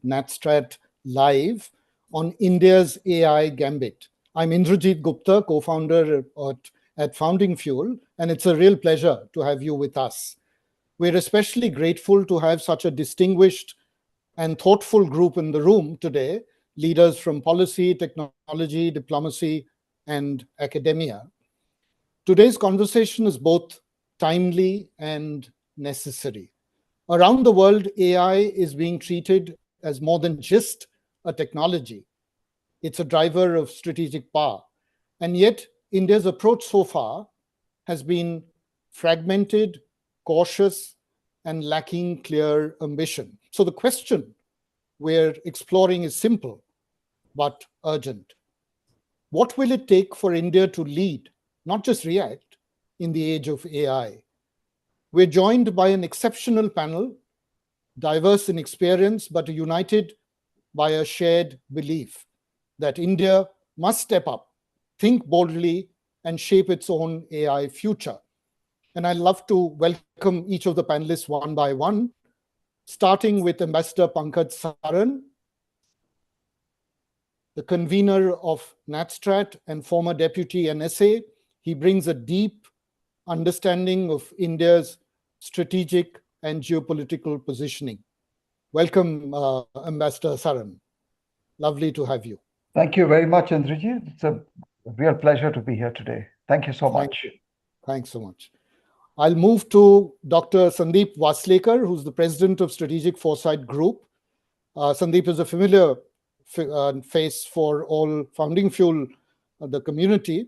NatStrat live on India's AI Gambit. I'm Indrajit Gupta, co-founder at Founding Fuel, and it's a real pleasure to have you with us. We're especially grateful to have such a distinguished and thoughtful group in the room today, leaders from policy, technology, diplomacy, and academia. Today's conversation is both timely and necessary. Around the world, AI is being treated as more than just a technology. It's a driver of strategic power. And yet, India's approach so far has been fragmented, cautious, and lacking clear ambition. So the question we're exploring is simple, but urgent. What will it take for India to lead, not just react, in the age of AI? We're joined by an exceptional panel, diverse in experience, but united by a shared belief that India must step up, think boldly, and shape its own AI future. And I'd love to welcome each of the panelists one by one, starting with Ambassador Pankaj Saran, the convener of NatStrat and former deputy NSA. He brings a deep understanding of India's strategic and geopolitical positioning. Welcome, Ambassador Saran. Lovely to have you. Thank you very much, Indrajit. It's a real pleasure to be here today. Thank you so much. Thanks so much. I'll move to Dr. Sundeep Waslekar, who's the president of Strategic Foresight Group. Sundeep is a familiar face for all Founding Fuel, the community.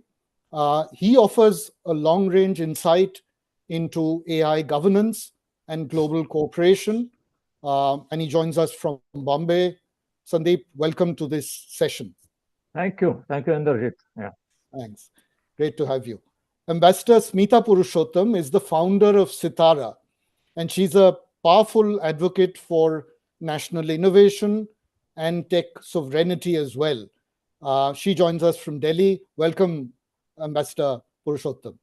He offers a long-range insight into AI governance and global cooperation, and he joins us from Bombay. Sundeep, welcome to this session. Thank you, Indrajit. Yeah. Thanks. Great to have you. Ambassador Smita Purushottam is the founder of SITARA, and she's a powerful advocate for national innovation and tech sovereignty as well. She joins us from Delhi. Welcome, Ambassador Purushottam.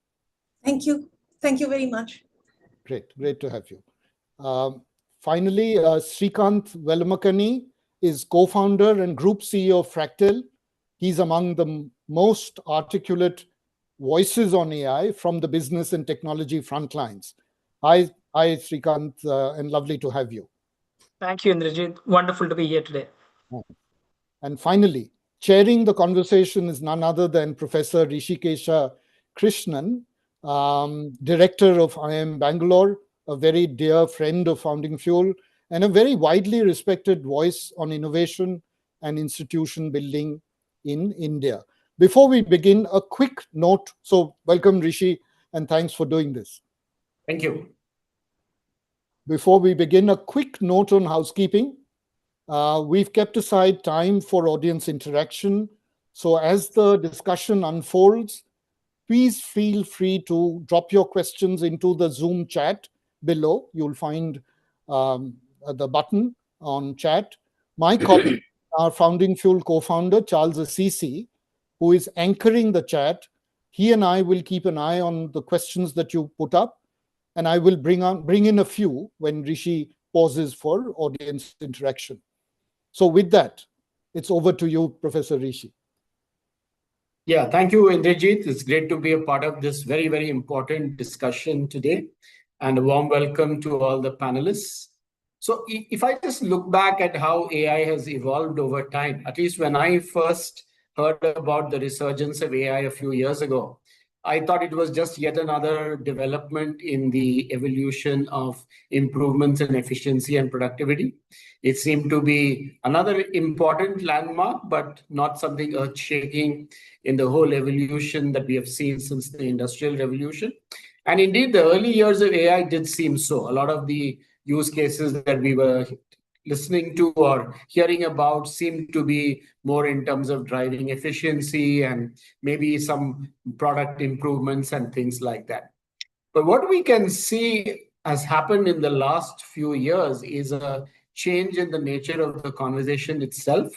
Thank you. Thank you very much. Great to have you. Finally, Srikanth Velamakani is co-founder and group CEO of Fractal. He's among the most articulate voices on AI from the business and technology front lines. Hi, Srikanth, and lovely to have you. Thank you, Indrajit. Wonderful to be here today. And finally, chairing the conversation is none other than Professor Rishikesha Krishnan, director of IIM Bangalore, a very dear friend of Founding Fuel, and a very widely respected voice on innovation and institution building in India. Before we begin, a quick note. So welcome, Rishi, and thanks for doing this. Thank you. Before we begin, a quick note on housekeeping. We've kept aside time for audience interaction. So as the discussion unfolds, please feel free to drop your questions into the Zoom chat below. You'll find the button on chat. My colleague, our Founding Fuel co-founder, Charles Assisi, who is anchoring the chat, he and I will keep an eye on the questions that you put up, and I will bring in a few when Rishi pauses for audience interaction. So with that, it's over to you, Professor Rishi. Yeah, thank you, Indrajit. It's great to be a part of this very, very important discussion today. And a warm welcome to all the panelists. So if I just look back at how AI has evolved over time, at least when I first heard about the resurgence of AI a few years ago, I thought it was just yet another development in the evolution of improvements in efficiency and productivity. It seemed to be another important landmark, but not something earth-shaking in the whole evolution that we have seen since the Industrial Revolution. And indeed, the early years of AI did seem so. A lot of the use cases that we were listening to or hearing about seemed to be more in terms of driving efficiency and maybe some product improvements and things like that. But what we can see has happened in the last few years is a change in the nature of the conversation itself.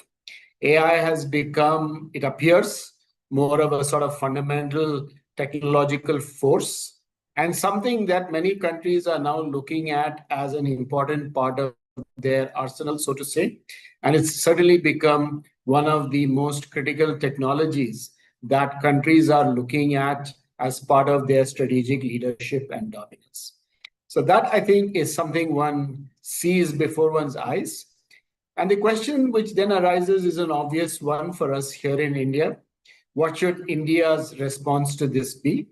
AI has become, it appears, more of a sort of fundamental technological force and something that many countries are now looking at as an important part of their arsenal, so to say. And it's certainly become one of the most critical technologies that countries are looking at as part of their strategic leadership and dominance. So that, I think, is something one sees before one's eyes. And the question which then arises is an obvious one for us here in India. What should India's response to this be?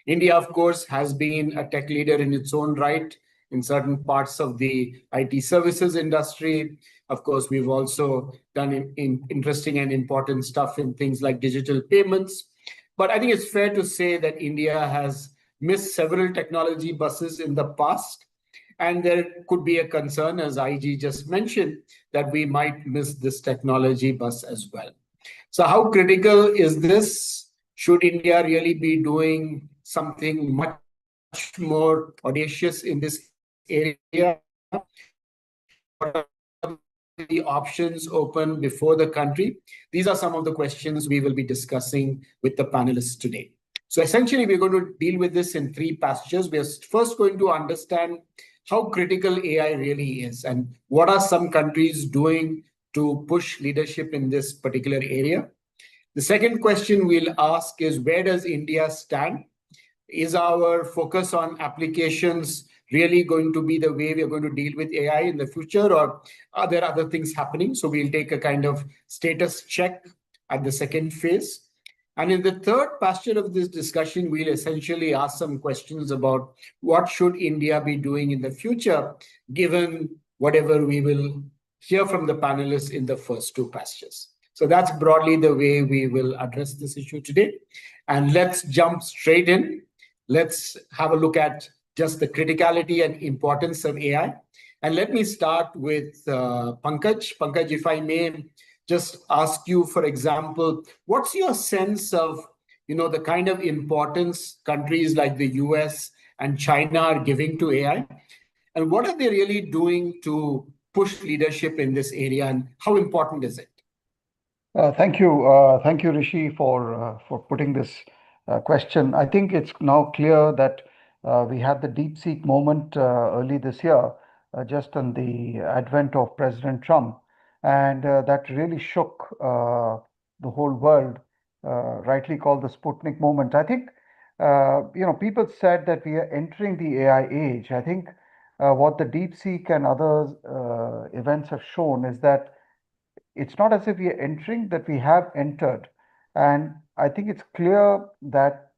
India, of course, has been a tech leader in its own right in certain parts of the IT services industry. Of course, we've also done interesting and important stuff in things like digital payments. But I think it's fair to say that India has missed several technology buses in the past. And there could be a concern, as IG just mentioned, that we might miss this technology bus as well. So how critical is this? Should India really be doing something much more audacious in this area? What are the options open before the country? These are some of the questions we will be discussing with the panelists today. So essentially, we're going to deal with this in three passages. We are first going to understand how critical AI really is and what are some countries doing to push leadership in this particular area. The second question we'll ask is, where does India stand? Is our focus on applications really going to be the way we're going to deal with AI in the future, or are there other things happening? So we'll take a kind of status check at the second phase. And in the third pasture of this discussion, we'll essentially ask some questions about what should India be doing in the future, given whatever we will hear from the panelists in the first two pastures. So that's broadly the way we will address this issue today. And let's jump straight in. Let's have a look at just the criticality and importance of AI. And let me start with Pankaj. Pankaj, if I may just ask you, for example, what's your sense of the kind of importance countries like the US and China are giving to AI? And what are they really doing to push leadership in this area, and how important is it? Thank you, Rishi, for putting this question. I think it's now clear that we had the DeepSeek moment early this year, just on the advent of President Trump, and that really shook the whole world, rightly called the Sputnik moment. I think people said that we are entering the AI age. I think what the DeepSeek and other events have shown is that it's not as if we are entering, that we have entered. And I think it's clear that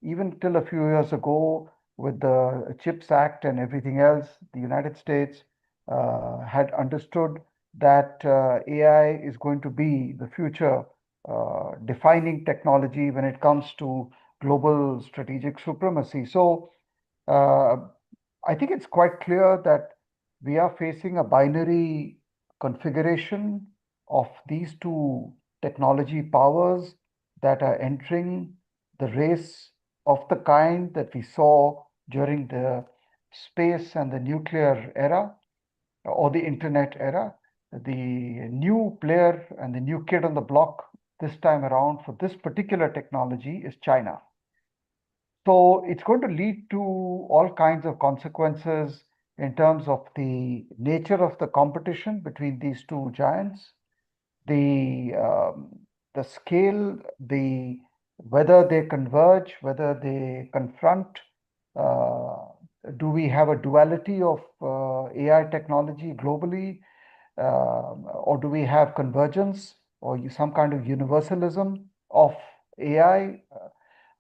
even till a few years ago, with the CHIPS Act and everything else, the United States had understood that AI is going to be the future defining technology when it comes to global strategic supremacy. So I think it's quite clear that we are facing a binary configuration of these two technology powers that are entering the race of the kind that we saw during the space and the nuclear era or the internet era. The new player and the new kid on the block this time around for this particular technology is China. So it's going to lead to all kinds of consequences in terms of the nature of the competition between these two giants, the scale, whether they converge, whether they confront. Do we have a duality of AI technology globally, or do we have convergence or some kind of universalism of AI?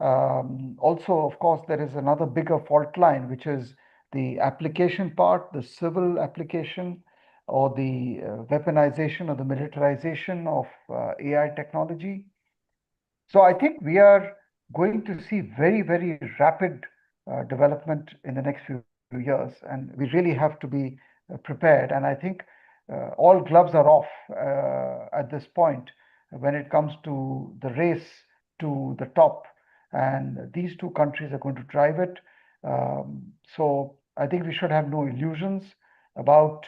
Also, of course, there is another bigger fault line, which is the application part, the civil application, or the weaponization or the militarization of AI technology. So I think we are going to see very, very rapid development in the next few years, and we really have to be prepared. And I think all gloves are off at this point when it comes to the race to the top. And these two countries are going to drive it. So I think we should have no illusions about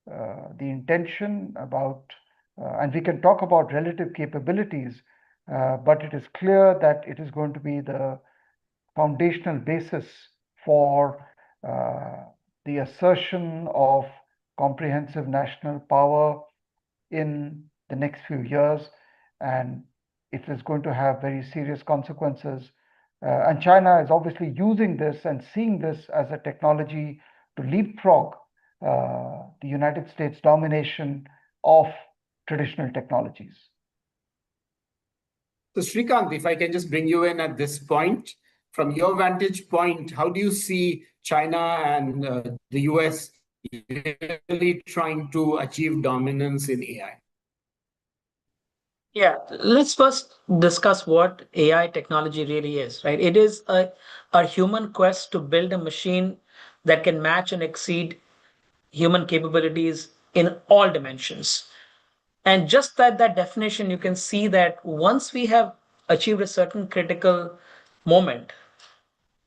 the intention, and we can talk about relative capabilities, but it is clear that it is going to be the foundational basis for the assertion of comprehensive national power in the next few years, and it is going to have very serious consequences. And China is obviously using this and seeing this as a technology to leapfrog the United States domination of traditional technologies. So Srikanth, if I can just bring you in at this point, from your vantage point, how do you see China and the US really trying to achieve dominance in AI? Yeah, let's first discuss what AI technology really is, right? It is a human quest to build a machine that can match and exceed human capabilities in all dimensions. And just that definition, you can see that once we have achieved a certain critical moment,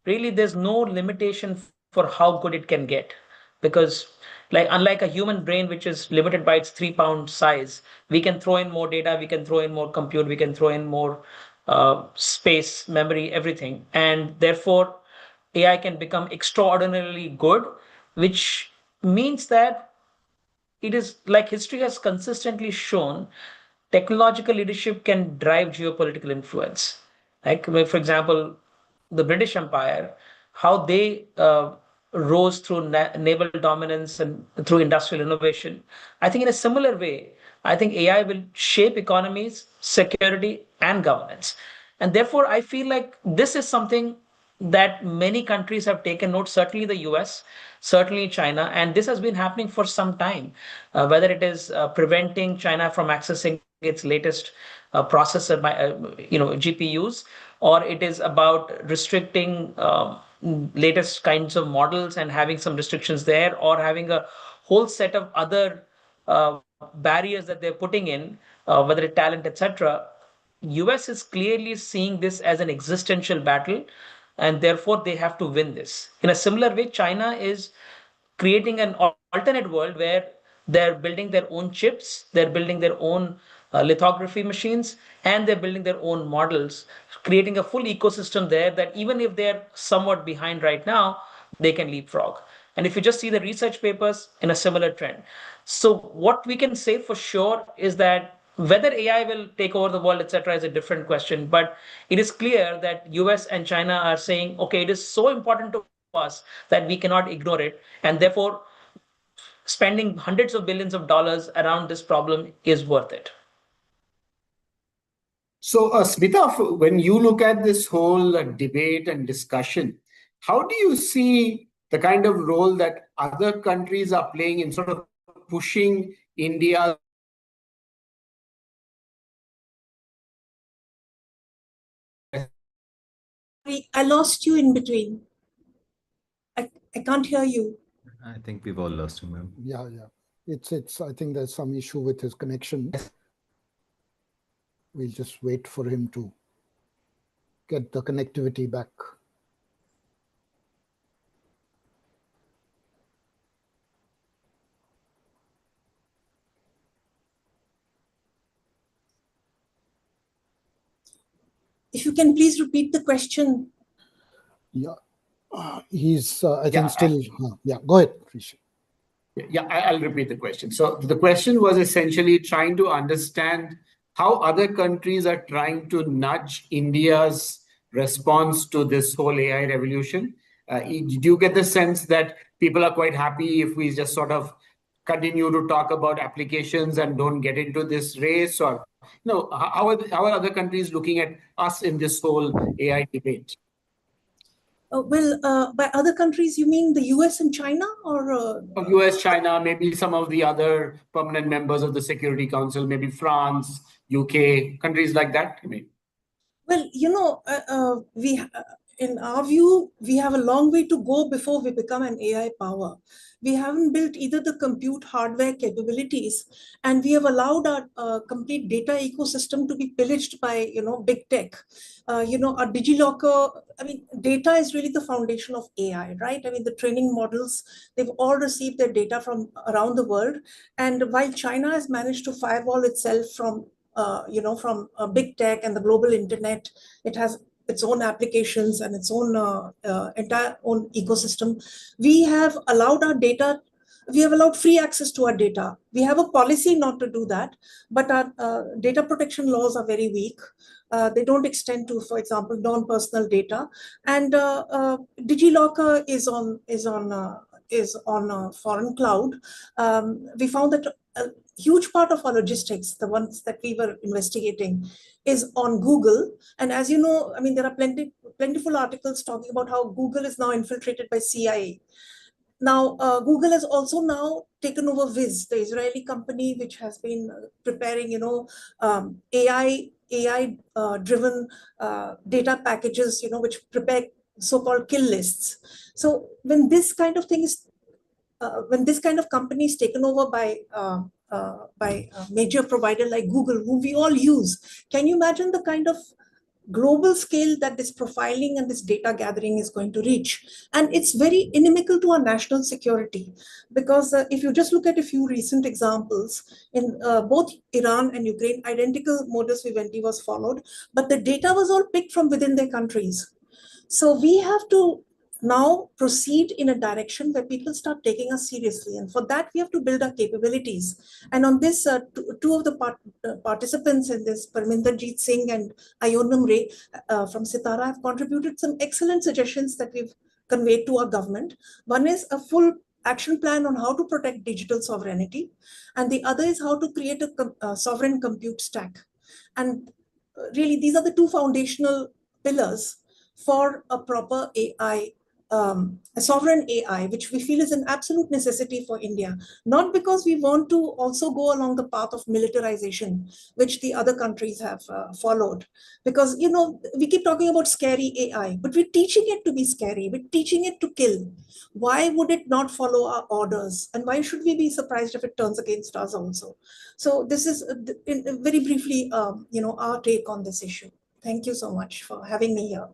really there's no limitation for how good it can get. Because like unlike a human brain, which is limited by its 3-pound size, we can throw in more data, we can throw in more compute, we can throw in more space, memory, everything. And therefore, AI can become extraordinarily good, which means that it is like history has consistently shown technological leadership can drive geopolitical influence. Like, for example, the British Empire, how they rose through naval dominance and through industrial innovation. I think in a similar way, I think AI will shape economies, security, and governance. And therefore, I feel like this is something that many countries have taken note, certainly the US, certainly China, and this has been happening for some time, whether it is preventing China from accessing its latest processor, GPUs, or it is about restricting latest kinds of models and having some restrictions there, or having a whole set of other barriers that they're putting in, whether it's talent, etc. US is clearly seeing this as an existential battle, and therefore they have to win this. In a similar way, China is creating an alternate world where they're building their own chips, they're building their own lithography machines, and they're building their own models, creating a full ecosystem there that even if they're somewhat behind right now, they can leapfrog. And if you just see the research papers, in a similar trend. So what we can say for sure is that whether AI will take over the world, etc., is a different question. But it is clear that US and China are saying, okay, it is so important to us that we cannot ignore it. And therefore, spending hundreds of billions of dollars around this problem is worth it. So, Smita, when you look at this whole debate and discussion, how do you see the kind of role that other countries are playing in sort of pushing India? I lost you in between. I can't hear you. I think we've all lost him, ma'am. Yeah. It's. I think there's some issue with his connection. We'll just wait for him to get the connectivity back. If you can please repeat the question. Yeah, he's. I think still. Yeah, go ahead, Rishi. Yeah, I'll repeat the question. So the question was essentially trying to understand how other countries are trying to nudge India's response to this whole AI revolution. Do you get the sense that people are quite happy if we just sort of continue to talk about applications and don't get into this race? Or how are other countries looking at us in this whole AI debate? By other countries, you mean the US and China, or US, China, maybe some of the other permanent members of the Security Council, maybe France, UK, countries like that? I mean, well, in our view, we have a long way to go before we become an AI power. We haven't built either the compute hardware capabilities, and we have allowed our complete data ecosystem to be pillaged by big tech. Our DigiLocker. I mean, data is really the foundation of AI, right? I mean, the training models, they've all received their data from around the world, and while China has managed to firewall itself from big tech and the global internet, it has its own applications and its own entire own ecosystem. We have allowed our data We have allowed free access to our data. We have a policy not to do that, but our data protection laws are very weak. They don't extend to, for example, non-personal data. And DigiLocker is on a foreign cloud. We found that a huge part of our logistics, the ones that we were investigating, is on Google. And as you know, I mean, there are plentiful articles talking about how Google is now infiltrated by CIA. Now, Google has also now taken over Wiz, the Israeli company, which has been preparing, AI driven data packages, which prepare so-called kill lists. So when this kind of thing is, when this kind of company is taken over by a major provider like Google, whom we all use, can you imagine the kind of global scale that this profiling and this data gathering is going to reach? And it's very inimical to our national security, because if you just look at a few recent examples, in both Iran and Ukraine, identical modus vivendi was followed, but the data was all picked from within their countries. So we have to now proceed in a direction where people start taking us seriously. And for that, we have to build our capabilities. And on this, two of the participants in this, Parminderjeet Singh and Ayonam Ray from SITARA, have contributed some excellent suggestions that we've conveyed to our government. One is a full action plan on how to protect digital sovereignty. And the other is how to create a sovereign compute stack. And really, these are the two foundational pillars for a proper AI, a sovereign AI, which we feel is an absolute necessity for India, not because we want to also go along the path of militarization, which the other countries have followed. Because, we keep talking about scary AI, but we're teaching it to be scary. We're teaching it to kill. Why would it not follow our orders? And why should we be surprised if it turns against us also? So this is very briefly, our take on this issue. Thank you so much for having me here.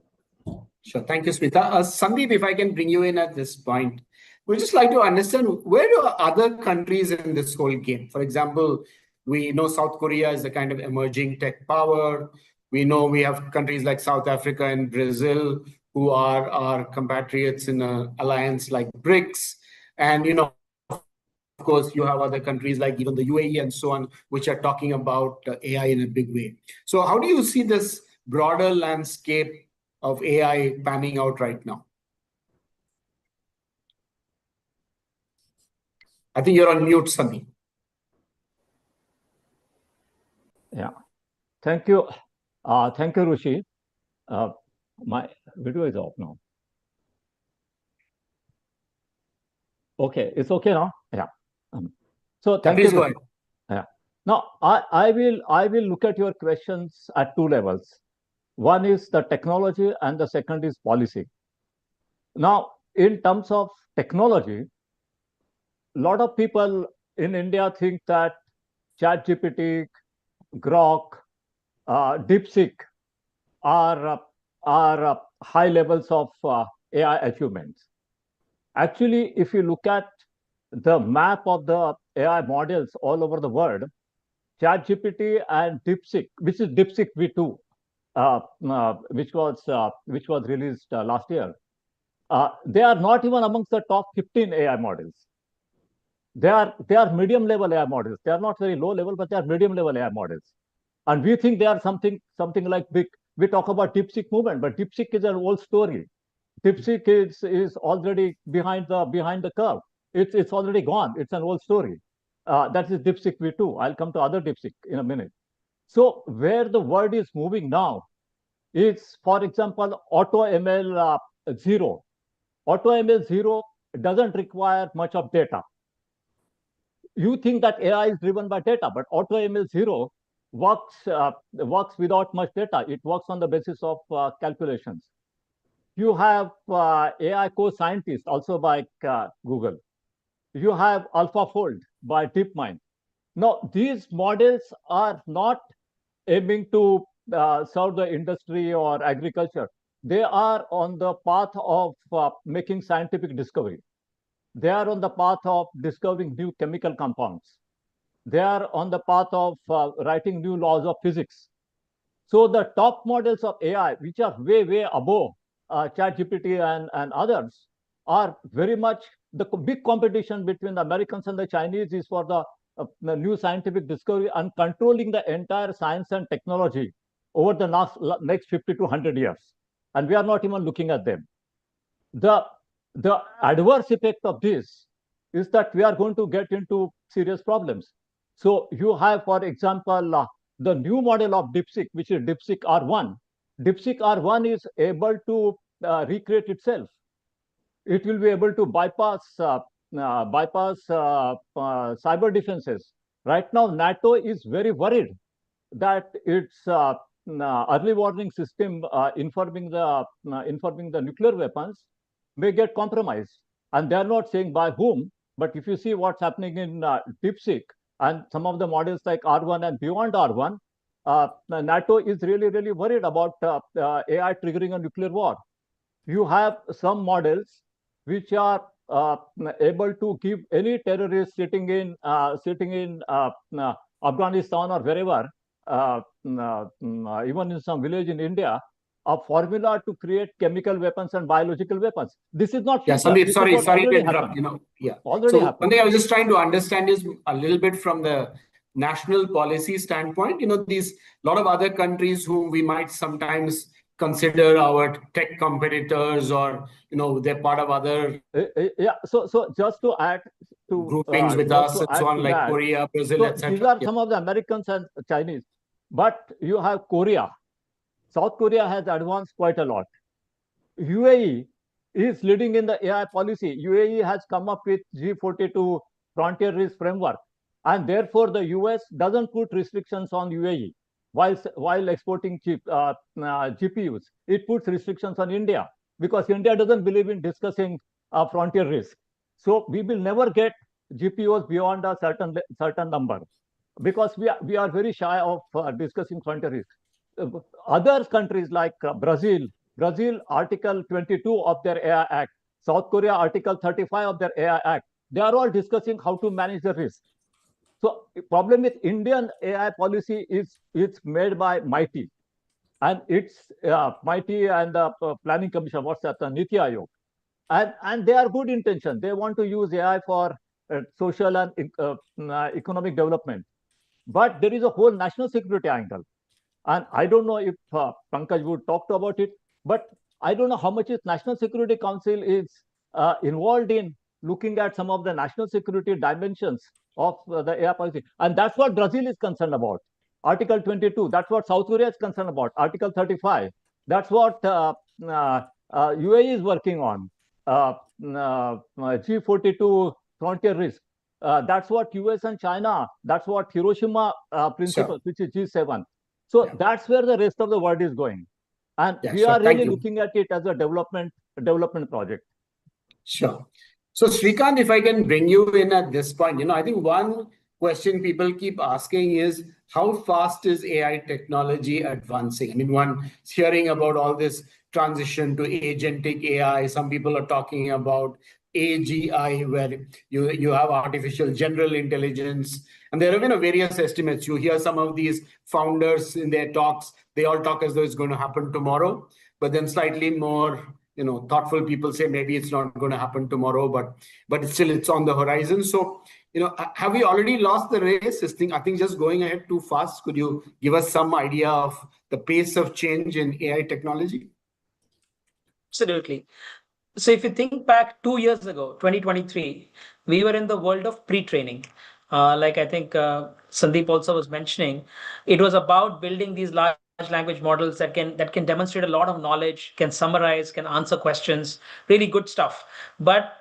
Sure. Thank you, Smita. Sandeep, if I can bring you in at this point, we'd just like to understand, where do other countries in this whole game? For example, we know South Korea is a kind of emerging tech power. We know we have countries like South Africa and Brazil who are our compatriots in an alliance like BRICS. And, of course, you have other countries like even the UAE and so on, which are talking about AI in a big way. So how do you see this broader landscape of AI panning out right now? I think you're on mute, Sunny. Yeah. Thank you. Thank you, Rishi. My video is off now. Okay, it's okay now? Yeah. So thank you. Go ahead. Yeah. Now, I will look at your questions at two levels. One is the technology and the second is policy. Now, in terms of technology, a lot of people in India think that ChatGPT, Grok, DeepSeek are high levels of AI achievements. Actually, if you look at the map of the AI models all over the world, ChatGPT and DeepSeek, which is DeepSeek V2, which was released last year, they are not even amongst the top 15 AI models. They are medium level AI models. They are not very low level, but they are medium level AI models. And we think they are something like big. We talk about DeepSeek movement, but DeepSeek is an old story. DeepSeek is already behind the curve. It's already gone. It's an old story. That is DeepSeek V2. I'll come to other DeepSeek in a minute. So where the world is moving now is, for example, AutoML 0. AutoML 0 doesn't require much of data. You think that AI is driven by data, but AutoML 0 works without much data. It works on the basis of calculations. You have AI co-scientist also by Google. You have AlphaFold by DeepMind. Now, these models are not aiming to serve the industry or agriculture. They are on the path of making scientific discovery. They are on the path of discovering new chemical compounds. They are on the path of writing new laws of physics. So the top models of AI, which are way above ChatGPT and others, are very much the big competition between the Americans and the Chinese is for the new scientific discovery and controlling the entire science and technology over the next 50 to 100 years. And we are not even looking at them. The, the adverse effect of this is that we are going to get into serious problems. So you have, for example, the new model of DeepSeek, which is DeepSeek R1. DeepSeek R1 is able to recreate itself. It will be able to bypass cyber defenses. Right now, NATO is very worried that its early warning system informing the nuclear weapons may get compromised. And they're not saying by whom, but if you see what's happening in DeepSeek and some of the models like R1 and beyond R1, NATO is really, really worried about AI triggering a nuclear war. You have some models which are able to give any terrorist sitting in Afghanistan or wherever, even in some village in India, a formula to create chemical weapons and biological weapons. This is not future. Yeah, Sandeep, sorry to interrupt. Already happened. One thing I was just trying to understand is a little bit from the national policy standpoint. These lot of other countries whom we might sometimes consider our tech competitors, or they're part of other so just to add to groupings with us and so on, like that, Korea, Brazil, etc. These are some of the Americans and Chinese, but you have Korea. South Korea has advanced quite a lot. UAE is leading in the AI policy. UAE has come up with G42 frontier risk framework, and therefore the US doesn't put restrictions on UAE while exporting GPUs. It puts restrictions on India because India doesn't believe in discussing frontier risk. So we will never get GPUs beyond a certain number because we are very shy of discussing frontier risk. Other countries like Brazil, Article 22 of their AI Act, South Korea, Article 35 of their AI Act, they are all discussing how to manage the risk. So the problem with Indian AI policy is it's made by MITI, and it's MITI and the Planning Commission, what's that, the Niti Aayog, and they are good intention. They want to use AI for social and economic development, but there is a whole national security angle, and I don't know if Pankaj would talk about it, but I don't know how much is National Security Council is involved in looking at some of the national security dimensions of the AI policy. And that's what Brazil is concerned about. Article 22, that's what South Korea is concerned about. Article 35, that's what UAE is working on. G42 frontier risk. That's what US and China, that's what Hiroshima principles, which is G7. So that's where the rest of the world is going. And we are really looking at it as a development project. Sure. So Srikanth, if I can bring you in at this point, I think one question people keep asking is, how fast is AI technology advancing? I mean, one is hearing about all this transition to agentic AI. Some people are talking about AGI, where you have artificial general intelligence. And there have been various estimates. You hear some of these founders in their talks, they all talk as though it's going to happen tomorrow, but then slightly more thoughtful people say maybe it's not going to happen tomorrow, but it's on the horizon. So, have we already lost the race? I think just going ahead too fast. Could you give us some idea of the pace of change in AI technology? Absolutely. So if you think back 2 years ago, 2023, we were in the world of pre-training. Like I think Sandeep also was mentioning, it was about building these large language models that can demonstrate a lot of knowledge, can summarize, can answer questions, really good stuff. But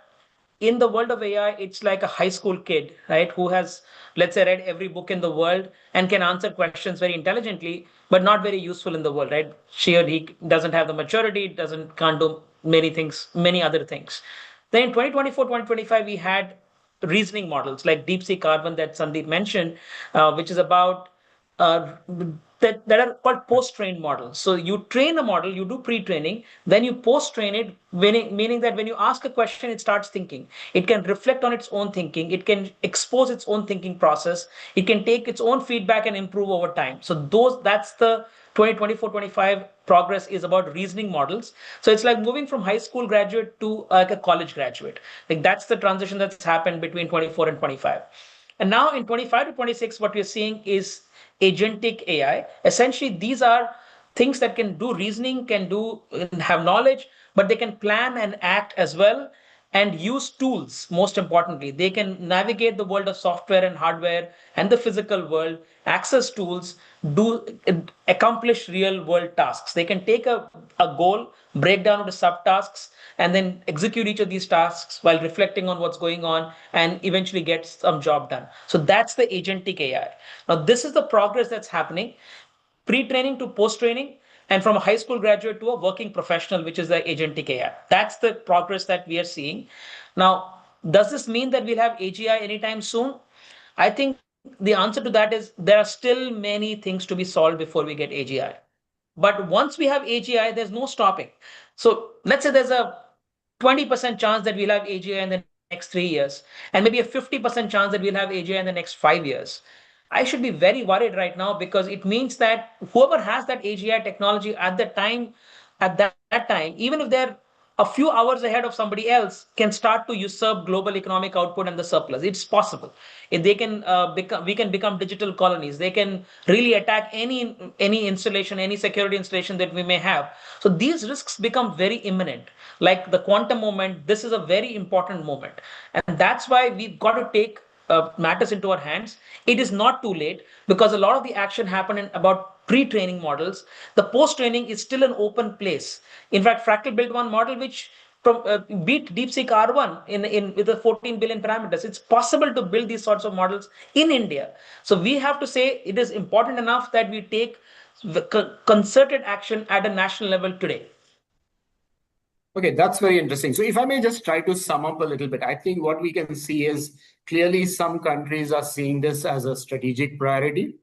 in the world of AI, it's like a high school kid, right, who has, let's say, read every book in the world and can answer questions very intelligently, but not very useful in the world, right? She or he doesn't have the maturity, can't do many things, many other things. Then in 2024, 2025, we had reasoning models like DeepSeek R1 that Sandeep mentioned, which is about that are called post-trained models. So you train a model, you do pre-training, then you post-train it, meaning that when you ask a question, it starts thinking. It can reflect on its own thinking. It can expose its own thinking process. It can take its own feedback and improve over time. So that's the 2024-25 progress is about reasoning models. So it's like moving from high school graduate to like a college graduate. Like that's the transition that's happened between 24 and 25. And now in 25 to 26, what we're seeing is agentic AI. Essentially, these are things that can do reasoning, have knowledge, but they can plan and act as well and use tools. Most importantly, they can navigate the world of software and hardware and the physical world, access tools, do accomplish real world tasks. They can take a goal, break down into subtasks, and then execute each of these tasks while reflecting on what's going on and eventually get some job done. So that's the agentic AI. Now, this is the progress that's happening, pre-training to post-training, and from a high school graduate to a working professional, which is the agentic AI. That's the progress that we are seeing. Now, does this mean that we'll have AGI anytime soon? I think the answer to that is there are still many things to be solved before we get AGI. But once we have AGI, there's no stopping. So let's say there's a 20% chance that we'll have AGI in the next 3 years, and maybe a 50% chance that we'll have AGI in the next 5 years. I should be very worried right now because it means that whoever has that AGI technology at that time, even if they're a few hours ahead of somebody else, can start to usurp global economic output and the surplus. It's possible. If they can we can become digital colonies. They can really attack any installation, any security installation that we may have. So these risks become very imminent. Like the quantum moment, this is a very important moment, and that's why we've got to take matters into our hands. It is not too late because a lot of the action happened in about pre-training models. The post-training is still an open place. In fact, Fractal built one model which beat DeepSeek R1 in with the 14 billion parameters. It's possible to build these sorts of models in India. So we have to say it is important enough that we take the concerted action at a national level today. Okay, that's very interesting. So if I may just try to sum up a little bit, I think what we can see is clearly some countries are seeing this as a strategic priority.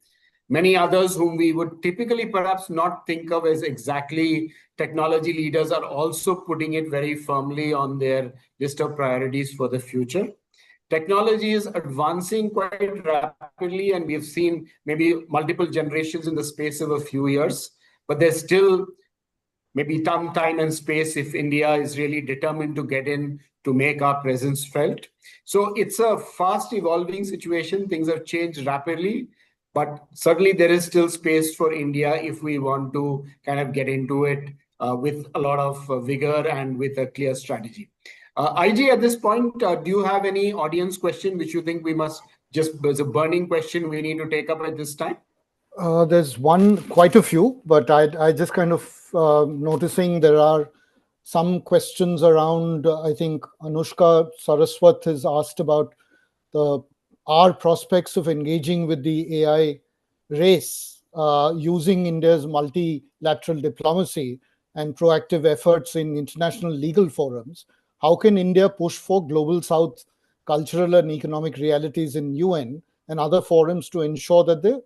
Many others whom we would typically perhaps not think of as exactly technology leaders are also putting it very firmly on their list of priorities for the future. Technology is advancing quite rapidly, and we have seen maybe multiple generations in the space of a few years, but there's still maybe some time and space if India is really determined to get in to make our presence felt. So it's a fast evolving situation. Things have changed rapidly, but certainly there is still space for India if we want to kind of get into it with a lot of vigor and with a clear strategy. IG, at this point, do you have any audience question which you think we must there's a burning question we need to take up at this time? There's quite a few, but I just kind of noticing there are some questions around. I think Anushka Saraswat has asked about our prospects of engaging with the AI race using India's multilateral diplomacy and proactive efforts in international legal forums. How can India push for Global South cultural and economic realities in UN and other forums to ensure that the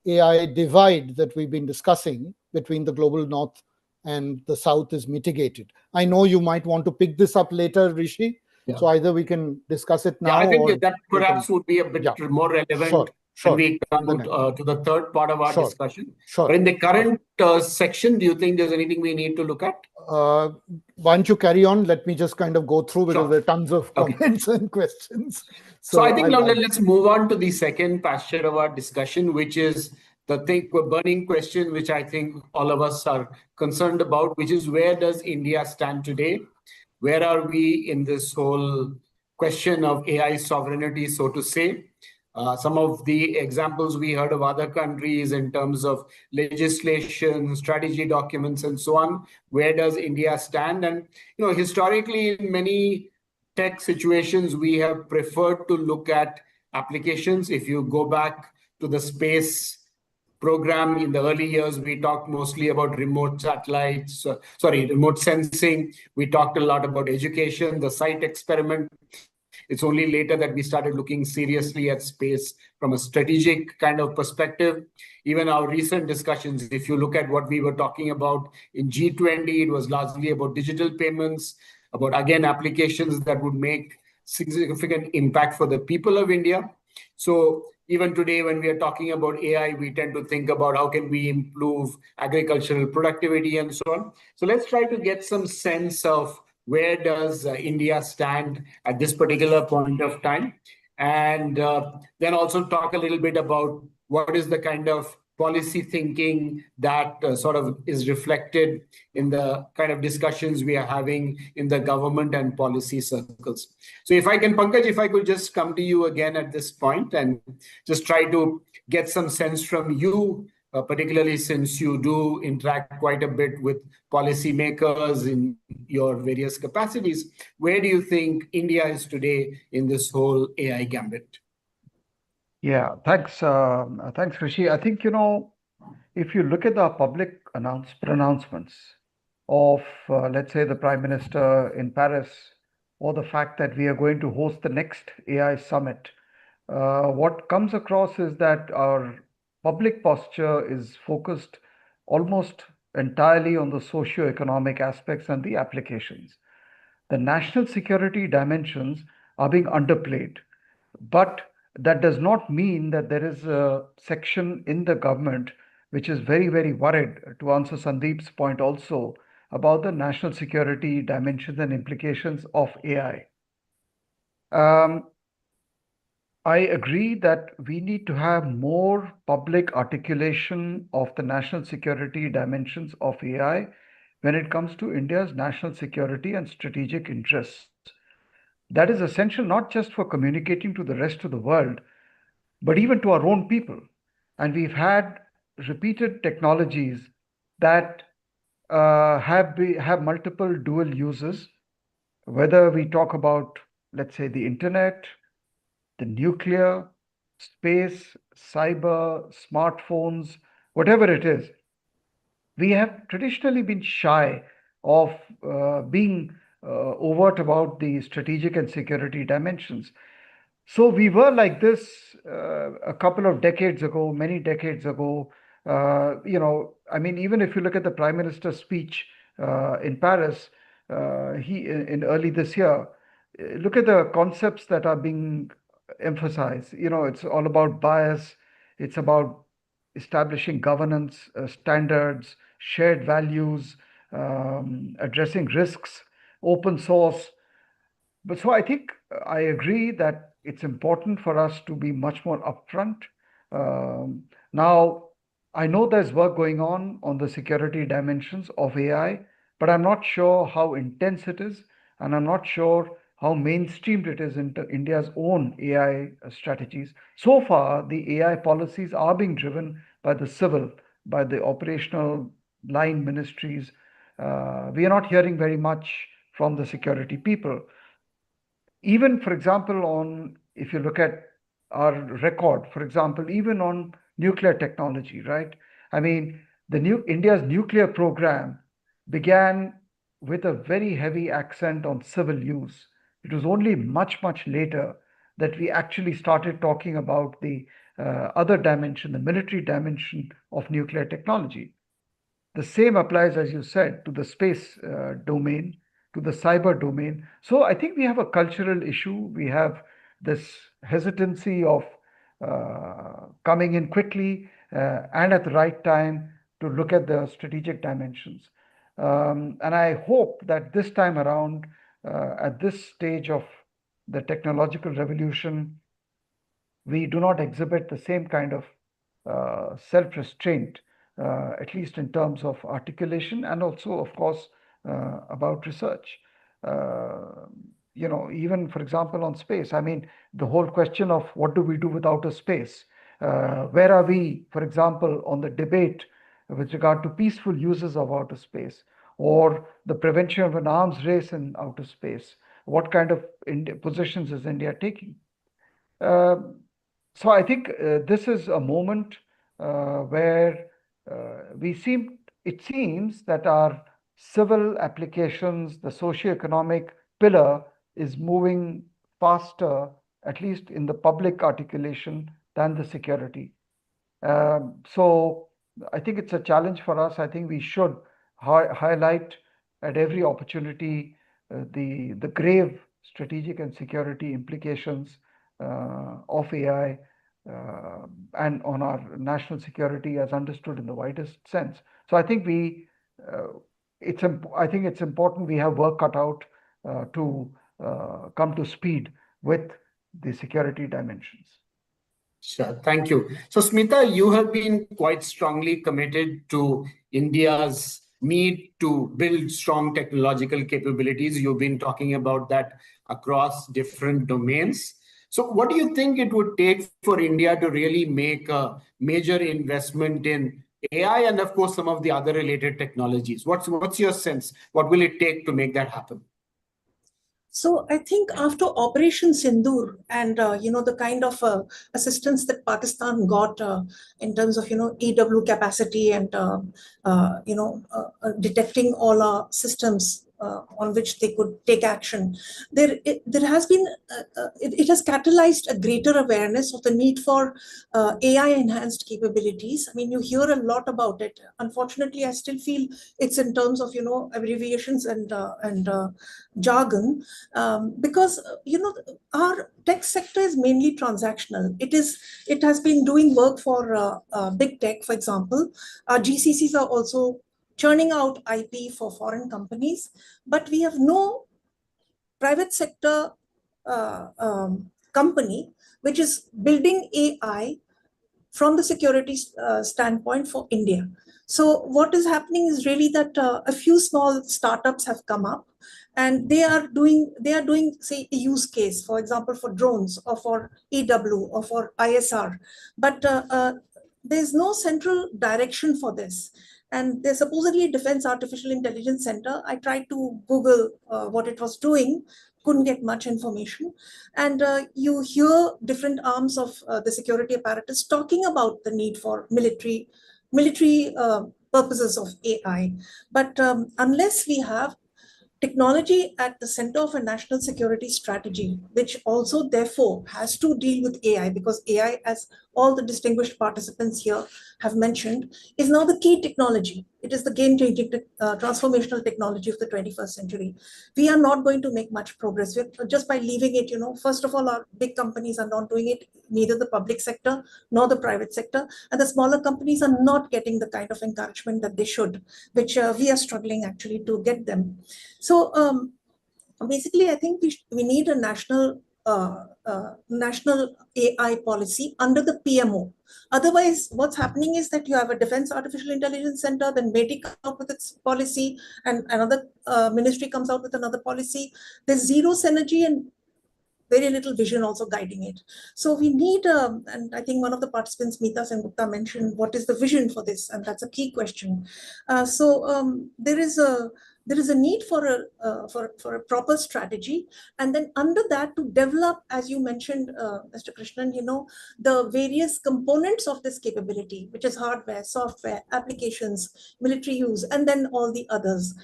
AI divide that we've been discussing between the global north and the south is mitigated? I know you might want to pick this up later, Rishi. Yeah. So either we can discuss it now. Yeah, I think that perhaps would be a bit more relevant when we come to the third part of our discussion. But in the current section, do you think there's anything we need to look at? Why don't you carry on? Let me just kind of go through because there are tons of comments and questions. So I think now let's move on to the second pasture of our discussion, which is the burning question, which I think all of us are concerned about, which is where does India stand today? Where are we in this whole question of AI sovereignty, so to say? Some of the examples we heard of other countries in terms of legislation, strategy documents, and so on. Where does India stand? And historically, in many tech situations, we have preferred to look at applications. If you go back to the space program in the early years, we talked mostly about remote sensing. We talked a lot about education, the SITE experiment. It's only later that we started looking seriously at space from a strategic kind of perspective. Even our recent discussions, if you look at what we were talking about in G20, it was largely about digital payments, about, again, applications that would make significant impact for the people of India. So even today, when we are talking about AI, we tend to think about how can we improve agricultural productivity and so on. So let's try to get some sense of where does India stand at this particular point of time, and then also talk a little bit about what is the kind of policy thinking that sort of is reflected in the kind of discussions we are having in the government and policy circles. So if I can, Pankaj, if I could just come to you again at this point and just try to get some sense from you, particularly since you do interact quite a bit with policymakers in your various capacities. Where do you think India is today in this whole AI gambit? Yeah, thanks, Rishi. I think, if you look at the public pronouncements of, let's say, the Prime Minister in Paris, or the fact that we are going to host the next AI summit, what comes across is that our public posture is focused almost entirely on the socio-economic aspects and the applications. The national security dimensions are being underplayed, but that does not mean that there is a section in the government which is very, very worried, to answer Sandeep's point also, about the national security dimensions and implications of AI. I agree that we need to have more public articulation of the national security dimensions of AI when it comes to India's national security and strategic interests. That is essential not just for communicating to the rest of the world, but even to our own people. And we've had repeated technologies that have multiple dual uses, whether we talk about, let's say, the internet, the nuclear, space, cyber, smartphones, whatever it is. We have traditionally been shy of being overt about the strategic and security dimensions. So we were like this a couple of decades ago, many decades ago. Even if you look at the Prime Minister's speech in Paris, in early this year, look at the concepts that are being emphasized. It's all about bias. It's about establishing governance standards, shared values, addressing risks, open source. But so I think I agree that it's important for us to be much more upfront. Now, I know there's work going on the security dimensions of AI, but I'm not sure how intense it is, and I'm not sure how mainstreamed it is into India's own AI strategies. So far, the AI policies are being driven by the civil, by the operational line ministries. We are not hearing very much from the security people. Even, for example, if you look at our record, for example, even on nuclear technology, right? I mean, India's nuclear program began with a very heavy accent on civil use. It was only much, much later that we actually started talking about the other dimension, the military dimension of nuclear technology. The same applies, as you said, to the space domain, to the cyber domain. So I think we have a cultural issue. We have this hesitancy of coming in quickly and at the right time to look at the strategic dimensions. And I hope that this time around, at this stage of the technological revolution, we do not exhibit the same kind of self-restraint, at least in terms of articulation and also, of course, about research. Even, for example, on space, I mean, the whole question of what do we do with outer space? Where are we, for example, on the debate with regard to peaceful uses of outer space, or the prevention of an arms race in outer space? What kind of positions is India taking? So I think this is a moment where it seems that our civil applications, the socio-economic pillar, is moving faster, at least in the public articulation, than the security. So I think it's a challenge for us. I think we should highlight at every opportunity the grave strategic and security implications of AI and on our national security as understood in the widest sense. So I think I think it's important we have work cut out to come to speed with the security dimensions. Sure, thank you. So, Smita, you have been quite strongly committed to India's need to build strong technological capabilities. You've been talking about that across different domains. So, what do you think it would take for India to really make a major investment in AI and, of course, some of the other related technologies? What's your sense? What will it take to make that happen? So I think after Operation Sindoor and the kind of assistance that Pakistan got in terms of EW capacity and detecting all our systems on which they could take action, there has been it has catalyzed a greater awareness of the need for AI enhanced capabilities. I mean, you hear a lot about it. Unfortunately, I still feel it's in terms of abbreviations and jargon, because our tech sector is mainly transactional. It has been doing work for big tech, for example. Our GCCs are also churning out IP for foreign companies, but we have no private sector company which is building AI from the security standpoint for India. So what is happening is really that a few small startups have come up, and they are doing say a use case, for example, for drones or for EW or for ISR, but there's no central direction for this. And there's supposedly a Defense Artificial Intelligence Center. I tried to Google what it was doing, couldn't get much information. And you hear different arms of the security apparatus talking about the need for military purposes of AI. But unless we have technology at the center of a national security strategy, which also therefore has to deal with AI, because AI, as all the distinguished participants here have mentioned, is now the key technology. It is the game-changing transformational technology of the 21st century. We are not going to make much progress just by leaving it. First of all, our big companies are not doing it, neither the public sector nor the private sector, and the smaller companies are not getting the kind of encouragement that they should, which we are struggling actually to get them. So basically, I think we need a national AI policy under the PMO. Otherwise, what's happening is that you have a Defense Artificial Intelligence Center, then MATI comes out with its policy, and another ministry comes out with another policy. There's zero synergy and very little vision also guiding it. So we need, and I think one of the participants, Smita and Gupta, mentioned what is the vision for this, and that's a key question. So there is a need for a proper strategy, and then under that to develop, as you mentioned, Mr. Krishnan, the various components of this capability, which is hardware, software, applications, military use, and then all the others.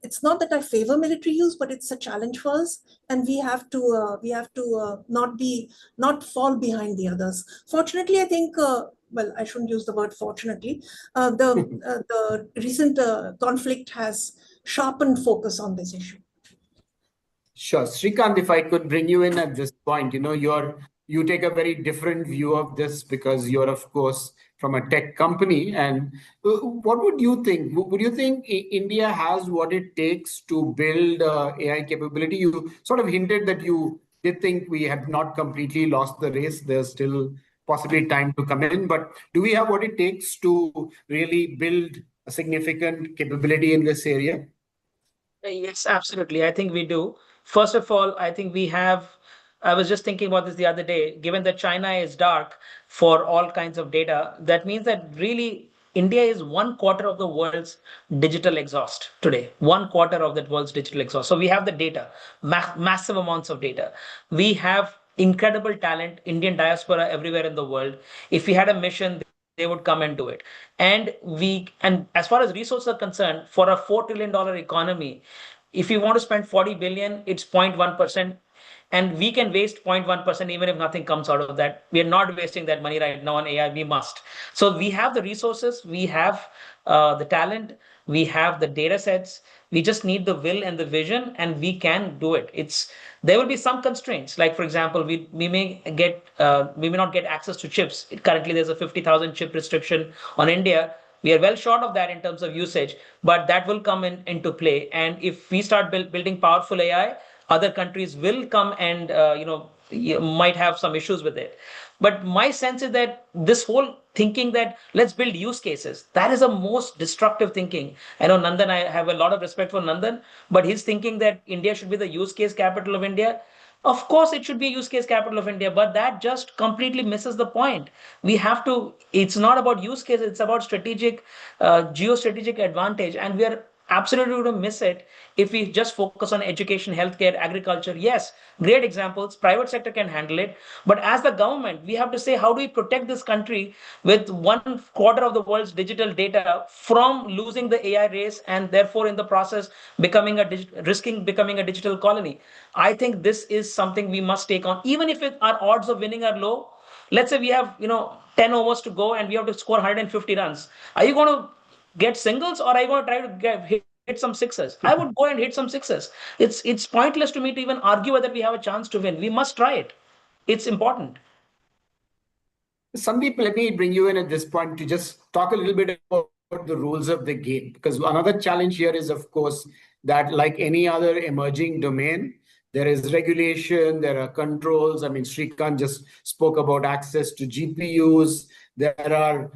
It's not that I favor military use, but it's a challenge for us, and we have to not fall behind the others. Fortunately, I think. Well, I shouldn't use the word fortunately. The recent conflict has sharpened focus on this issue. Sure. Srikant, if I could bring you in at this point, you take a very different view of this because you're, of course, from a tech company. And what would you think? Would you think India has what it takes to build AI capability? You sort of hinted that you did think we have not completely lost the race. There's still possibly time to come in. But do we have what it takes to really build a significant capability in this area? Yes, absolutely. I think we do. First of all, I think I was just thinking about this the other day. Given that China is dark for all kinds of data, that means that really India is 1/4 of the world's digital exhaust today. 1/4 of that world's digital exhaust. So we have the data, massive amounts of data. We have incredible talent, Indian diaspora everywhere in the world. If we had a mission, they would come and do it. And as far as resources are concerned, for a $4 trillion economy, if you want to spend 40 billion, it's 0.1%. and we can waste 0.1% even if nothing comes out of that. We are not wasting that money right now on AI. We must. So we have the resources, we have the talent, we have the data sets. We just need the will and the vision, and we can do it. There will be some constraints. Like for example, we may not get access to chips. Currently, there's a 50,000 chip restriction on India. We are well short of that in terms of usage, but that will come into play. And if we start building powerful AI, other countries will come and you might have some issues with it. But my sense is that this whole thinking that let's build use cases, that is the most destructive thinking. I know Nandan, I have a lot of respect for Nandan, but his thinking that India should be the use case capital of India. Of course, it should be use case capital of India, but that just completely misses the point. It's not about use case, it's about geostrategic advantage. And we are absolutely going to miss it if we just focus on education, healthcare, agriculture. Yes, great examples. Private sector can handle it. But as the government, we have to say, how do we protect this country with 1/4 of the world's digital data from losing the AI race and therefore in the process risking becoming a digital colony? I think this is something we must take on, even if our odds of winning are low. Let's say we have 10 overs to go and we have to score 150 runs. Are you going to get singles, or are you going to try to hit some sixes? I would go and hit some sixes. It's pointless to me to even argue whether we have a chance to win. We must try it. It's important. Sandeep, let me bring you in at this point to just talk a little bit about the rules of the game. Because another challenge here is, of course, that like any other emerging domain, there is regulation, there are controls. I mean, Srikanth just spoke about access to GPUs. There are,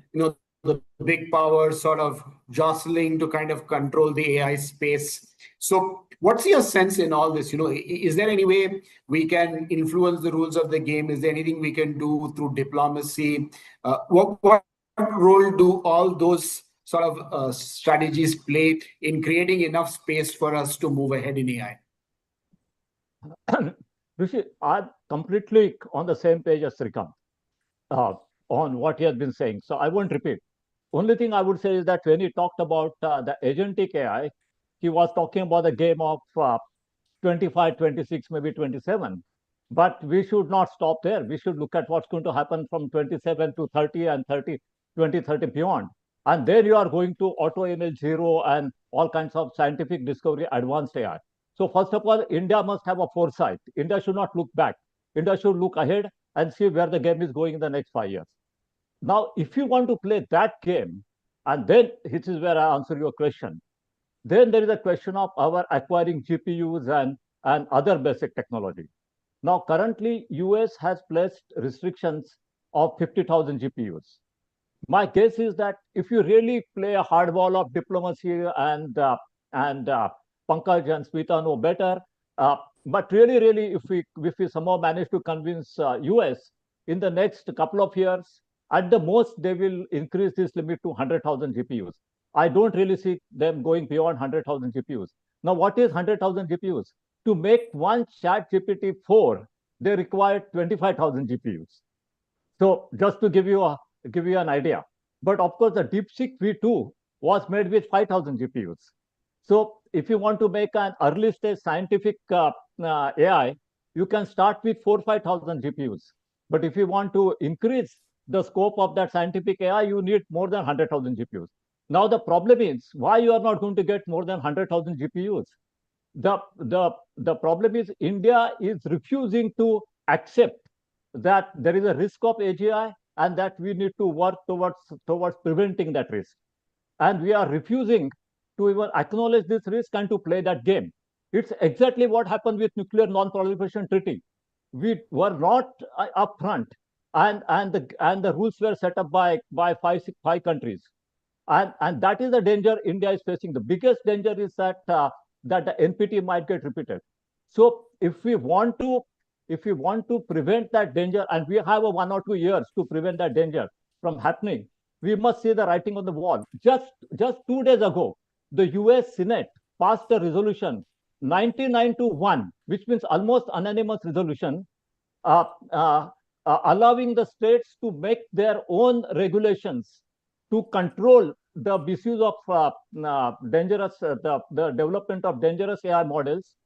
the big powers sort of jostling to kind of control the AI space. So what's your sense in all this? Is there any way we can influence the rules of the game? Is there anything we can do through diplomacy? What role do all those sort of strategies play in creating enough space for us to move ahead in AI? Rishi, I'm completely on the same page as Srikanth on what he has been saying. So I won't repeat. Only thing I would say is that when he talked about the agentic AI, he was talking about the game of 25, 26, maybe 27. But we should not stop there. We should look at what's going to happen from 27 to 30 and 2030 beyond. And then you are going to auto ML zero and all kinds of scientific discovery, advanced AI. So first of all, India must have a foresight. India should not look back. India should look ahead and see where the game is going in the next 5 years. Now, if you want to play that game, and then this is where I answer your question, then there is a question of our acquiring GPUs and other basic technology. Now, currently, US has placed restrictions of 50,000 GPUs. My guess is that if you really play a hardball of diplomacy and Pankaj and Smita know better, but really, if we somehow manage to convince US in the next couple of years, at the most, they will increase this limit to 100,000 GPUs. I don't really see them going beyond 100,000 GPUs. Now, what is 100,000 GPUs? To make one ChatGPT 4, they require 25,000 GPUs. So just to give you an idea. But of course, the DeepSeek V2 was made with 5,000 GPUs. So if you want to make an early stage scientific AI, you can start with 4,000-5,000 GPUs. But if you want to increase the scope of that scientific AI, you need more than 100,000 GPUs. Now, the problem is why you are not going to get more than 100,000 GPUs. The problem is India is refusing to accept that there is a risk of AGI and that we need to work towards preventing that risk. And we are refusing to even acknowledge this risk and to play that game. It's exactly what happened with Nuclear Non-Proliferation Treaty. We were not upfront, and the rules were set up by five countries, and that is the danger India is facing. The biggest danger is that the NPT might get repeated. So if we want to prevent that danger, and we have 1 or 2 years to prevent that danger from happening, we must see the writing on the wall. Just 2 days ago, the US Senate passed a resolution 99-1, which means almost unanimous resolution, allowing the states to make their own regulations to control the misuse of the development of dangerous AI models,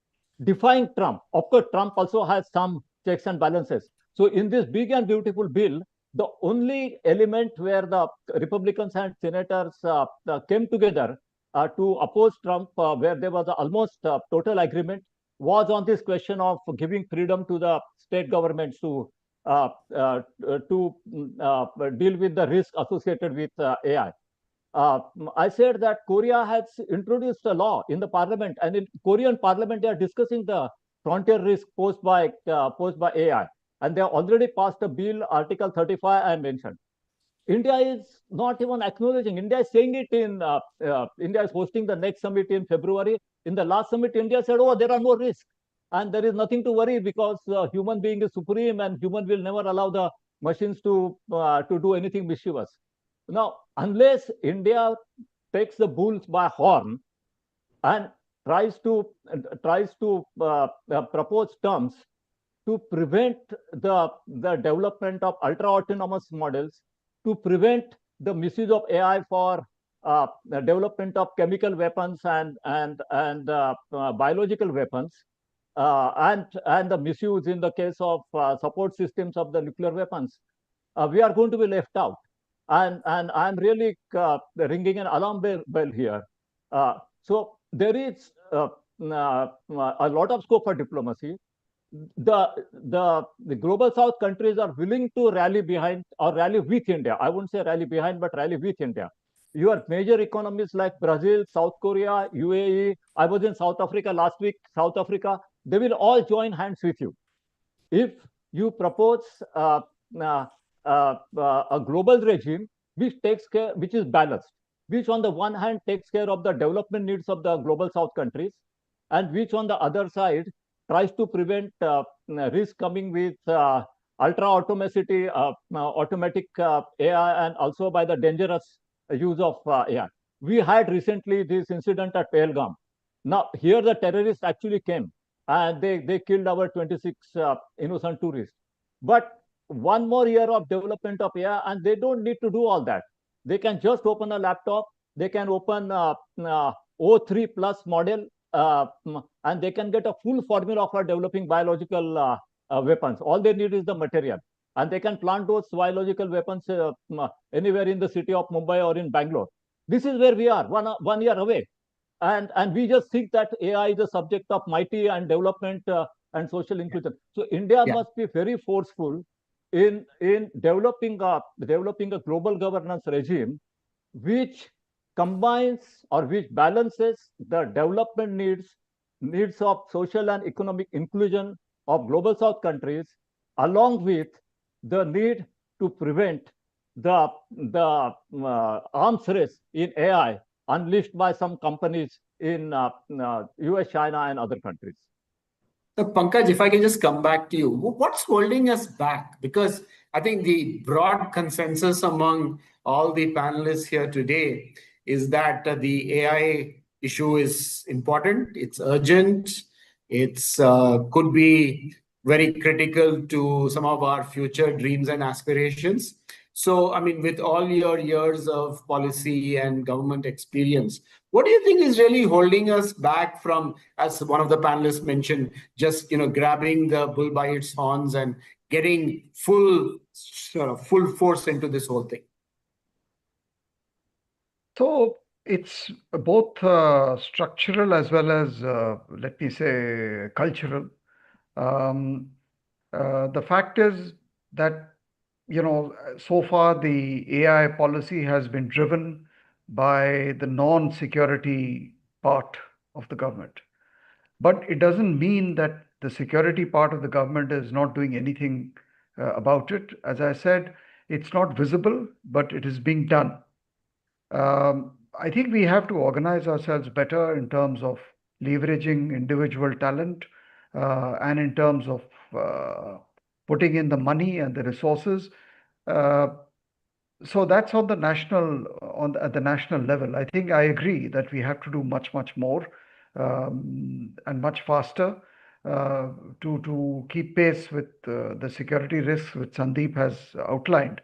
defying Trump. Of course, Trump also has some checks and balances. So in this big and beautiful bill, the only element where the Republicans and senators came together to oppose Trump, where there was almost total agreement, was on this question of giving freedom to the state governments to deal with the risk associated with AI. I said that Korea has introduced a law in the parliament, and in Korean parliament they are discussing the frontier risk posed by AI, and they have already passed a bill, Article 35 I mentioned. India is not even acknowledging. India is saying it in. India is hosting the next summit in February. In the last summit, India said, "Oh, there are no risks, and there is nothing to worry because human being is supreme, and human will never allow the machines to do anything mischievous." Now, unless India takes the bulls by horn and tries to propose terms to prevent the development of ultra autonomous models, to prevent the misuse of AI for the development of chemical weapons and biological weapons, and the misuse in the case of support systems of the nuclear weapons, we are going to be left out. And I'm really ringing an alarm bell here. So there is a lot of scope for diplomacy. The global south countries are willing to rally behind or rally with India. I wouldn't say rally behind, but rally with India. Your major economies like Brazil, South Korea, UAE, I was in South Africa last week, South Africa, they will all join hands with you. If you propose a global regime which is balanced, which on the one hand takes care of the development needs of the global south countries, and which on the other side tries to prevent risk coming with ultra automaticity, automatic AI, and also by the dangerous use of AI. We had recently this incident at Pahalgam. Now, here the terrorists actually came and they killed our 26 innocent tourists. But one more year of development of AI, and they don't need to do all that. They can just open a laptop, they can open O3 plus model, and they can get a full formula for developing biological weapons. All they need is the material, and they can plant those biological weapons anywhere in the city of Mumbai or in Bangalore. This is where we are, one year away. And we just think that AI is a subject of mighty and development and social inclusion. So India must be very forceful in developing a global governance regime which combines or which balances the development needs of social and economic inclusion of global south countries, along with the need to prevent the arms race in AI unleashed by some companies in US, China, and other countries. So, Pankaj, if I can just come back to you, what's holding us back? Because I think the broad consensus among all the panelists here today is that the AI issue is important, it's urgent, it's could be very critical to some of our future dreams and aspirations. So, I mean, with all your years of policy and government experience, what do you think is really holding us back from, as one of the panelists mentioned, just grabbing the bull by its horns and getting full force into this whole thing? So it's both structural as well as, let me say, cultural. The fact is that so far the AI policy has been driven by the non-security part of the government. But it doesn't mean that the security part of the government is not doing anything about it. As I said, it's not visible, but it is being done. I think we have to organize ourselves better in terms of leveraging individual talent and in terms of putting in the money and the resources. So that's on the at the national level. I think I agree that we have to do much more and much faster to keep pace with the security risks which Sundeep has outlined.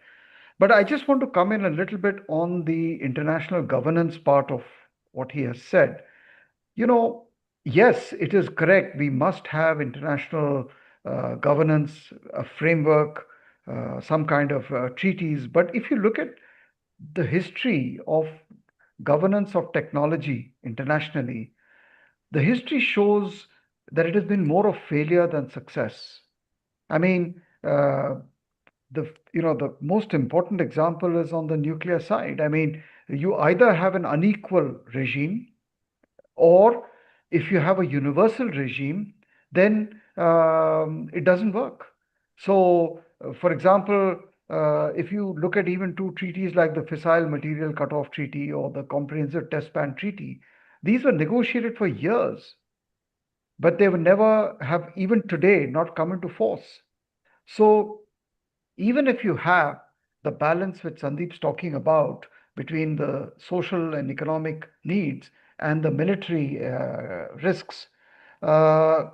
But I just want to come in a little bit on the international governance part of what he has said. yes, it is correct. We must have international governance, a framework, some kind of treaties. But if you look at the history of governance of technology internationally, the history shows that it has been more of failure than success. I mean, the most important example is on the nuclear side. I mean, you either have an unequal regime, or if you have a universal regime, then it doesn't work. So, for example, if you look at even two treaties like the Fissile Material Cutoff Treaty or the Comprehensive Test Ban Treaty, these were negotiated for years, but they would never have, even today, not come into force. So, even if you have the balance which Sandeep's talking about between the social and economic needs and the military risks, uh,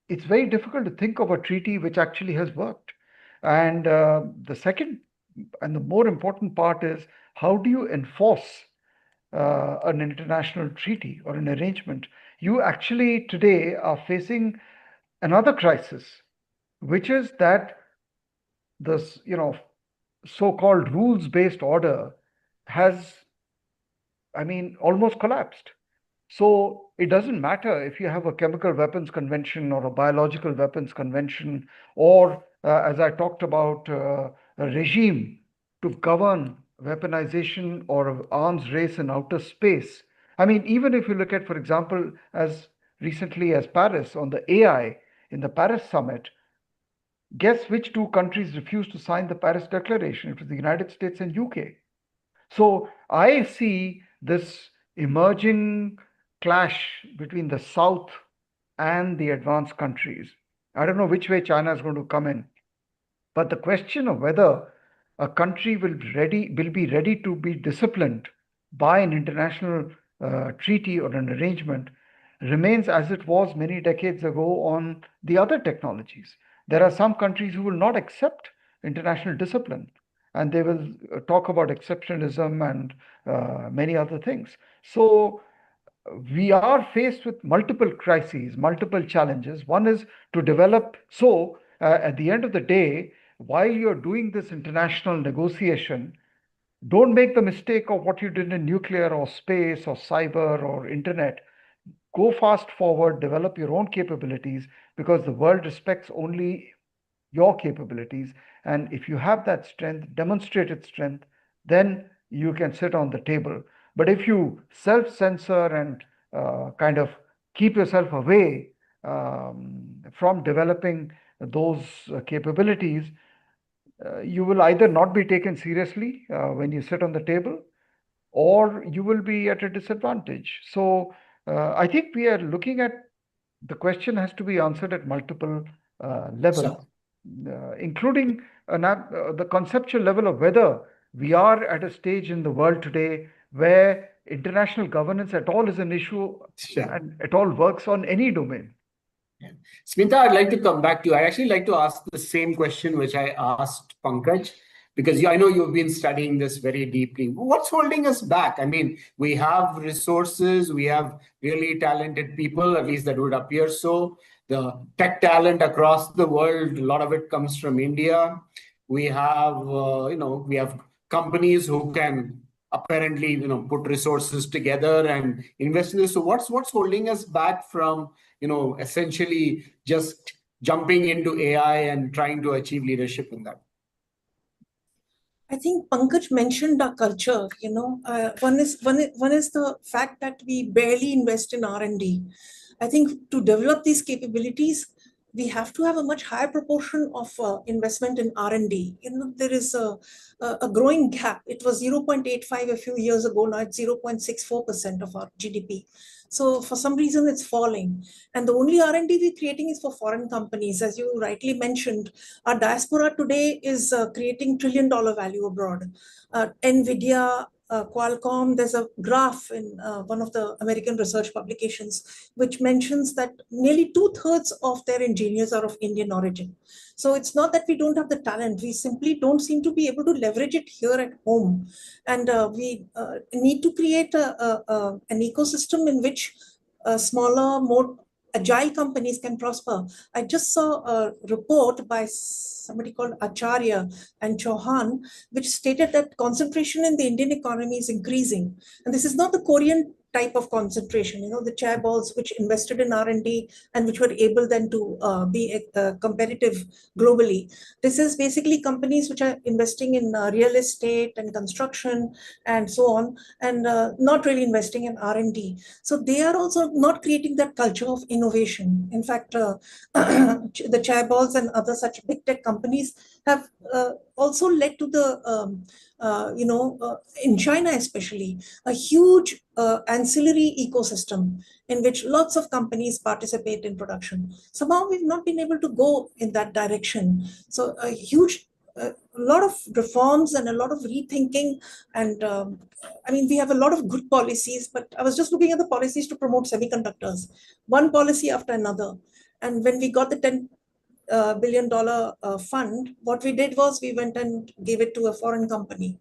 it's very difficult to think of a treaty which actually has worked. And the second and the more important part is, how do you enforce an international treaty or an arrangement? You actually today are facing another crisis, which is that this, so-called rules-based order has, I mean, almost collapsed. So it doesn't matter if you have a chemical weapons convention or a biological weapons convention, or as I talked about, a regime to govern weaponization or arms race in outer space. I mean, even if you look at, for example, as recently as Paris on the AI in the Paris summit, guess which two countries refused to sign the Paris Declaration? It was the United States and UK. So I see this emerging clash between the South and the advanced countries. I don't know which way China is going to come in, but the question of whether a country will be ready to be disciplined by an international treaty or an arrangement remains as it was many decades ago on the other technologies. There are some countries who will not accept international discipline, and they will talk about exceptionalism and many other things. So we are faced with multiple crises, multiple challenges. One is to develop. So at the end of the day, while you're doing this international negotiation, don't make the mistake of what you did in nuclear or space or cyber or internet. Go fast forward, develop your own capabilities, because the world respects only your capabilities. And if you have that strength, demonstrated strength, then you can sit on the table. But if you self-censor and kind of keep yourself away from developing those capabilities, you will either not be taken seriously when you sit on the table, or you will be at a disadvantage. So I think we are looking at, the question has to be answered at multiple levels, including the conceptual level of whether we are at a stage in the world today where international governance at all is an issue and at all works on any domain. Yeah. Smita, I'd like to come back to you. I'd actually like to ask the same question which I asked Pankaj, because I know you've been studying this very deeply. What's holding us back? I mean, we have resources, we have really talented people, at least that would appear so. The tech talent across the world, a lot of it comes from India. We have, we have companies who can apparently, put resources together and invest in this. So what's holding us back from, essentially just jumping into AI and trying to achieve leadership in that? I think Pankaj mentioned our culture. One is the fact that we barely invest in R&D. I think to develop these capabilities, we have to have a much higher proportion of investment in R&D. There is a growing gap. It was 0.85 a few years ago. Now it's 0.64% of our GDP. So for some reason, it's falling. And the only R&D we're creating is for foreign companies. As you rightly mentioned, our diaspora today is creating trillion-dollar value abroad. NVIDIA, Qualcomm, there's a graph in one of the American research publications which mentions that nearly 2/3 of their engineers are of Indian origin. So it's not that we don't have the talent, we simply don't seem to be able to leverage it here at home. And we need to create an ecosystem in which smaller, more agile companies can prosper. I just saw a report by somebody called Acharya and Chauhan, which stated that concentration in the Indian economy is increasing. And this is not the Korean type of concentration, the chairballs which invested in R&D and which were able then to be competitive globally. This is basically companies which are investing in real estate and construction and so on, and not really investing in R&D. So they are also not creating that culture of innovation. In fact, the chairballs and other such big tech companies have also led to the in China especially, a huge ancillary ecosystem in which lots of companies participate in production. Somehow we've not been able to go in that direction. So a lot of reforms and a lot of rethinking, and we have a lot of good policies, but I was just looking at the policies to promote semiconductors, one policy after another. And when we got the $10 billion fund, what we did was we went and gave it to a foreign company.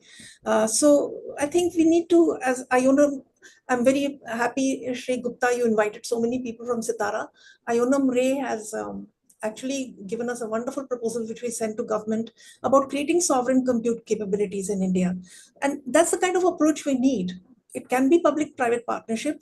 So I think we need to, as Ionam, I'm very happy, Shri Gupta, you invited so many people from SITARA. Ionam Ray has actually given us a wonderful proposal which we sent to government about creating sovereign compute capabilities in India. And that's the kind of approach we need. It can be public-private partnership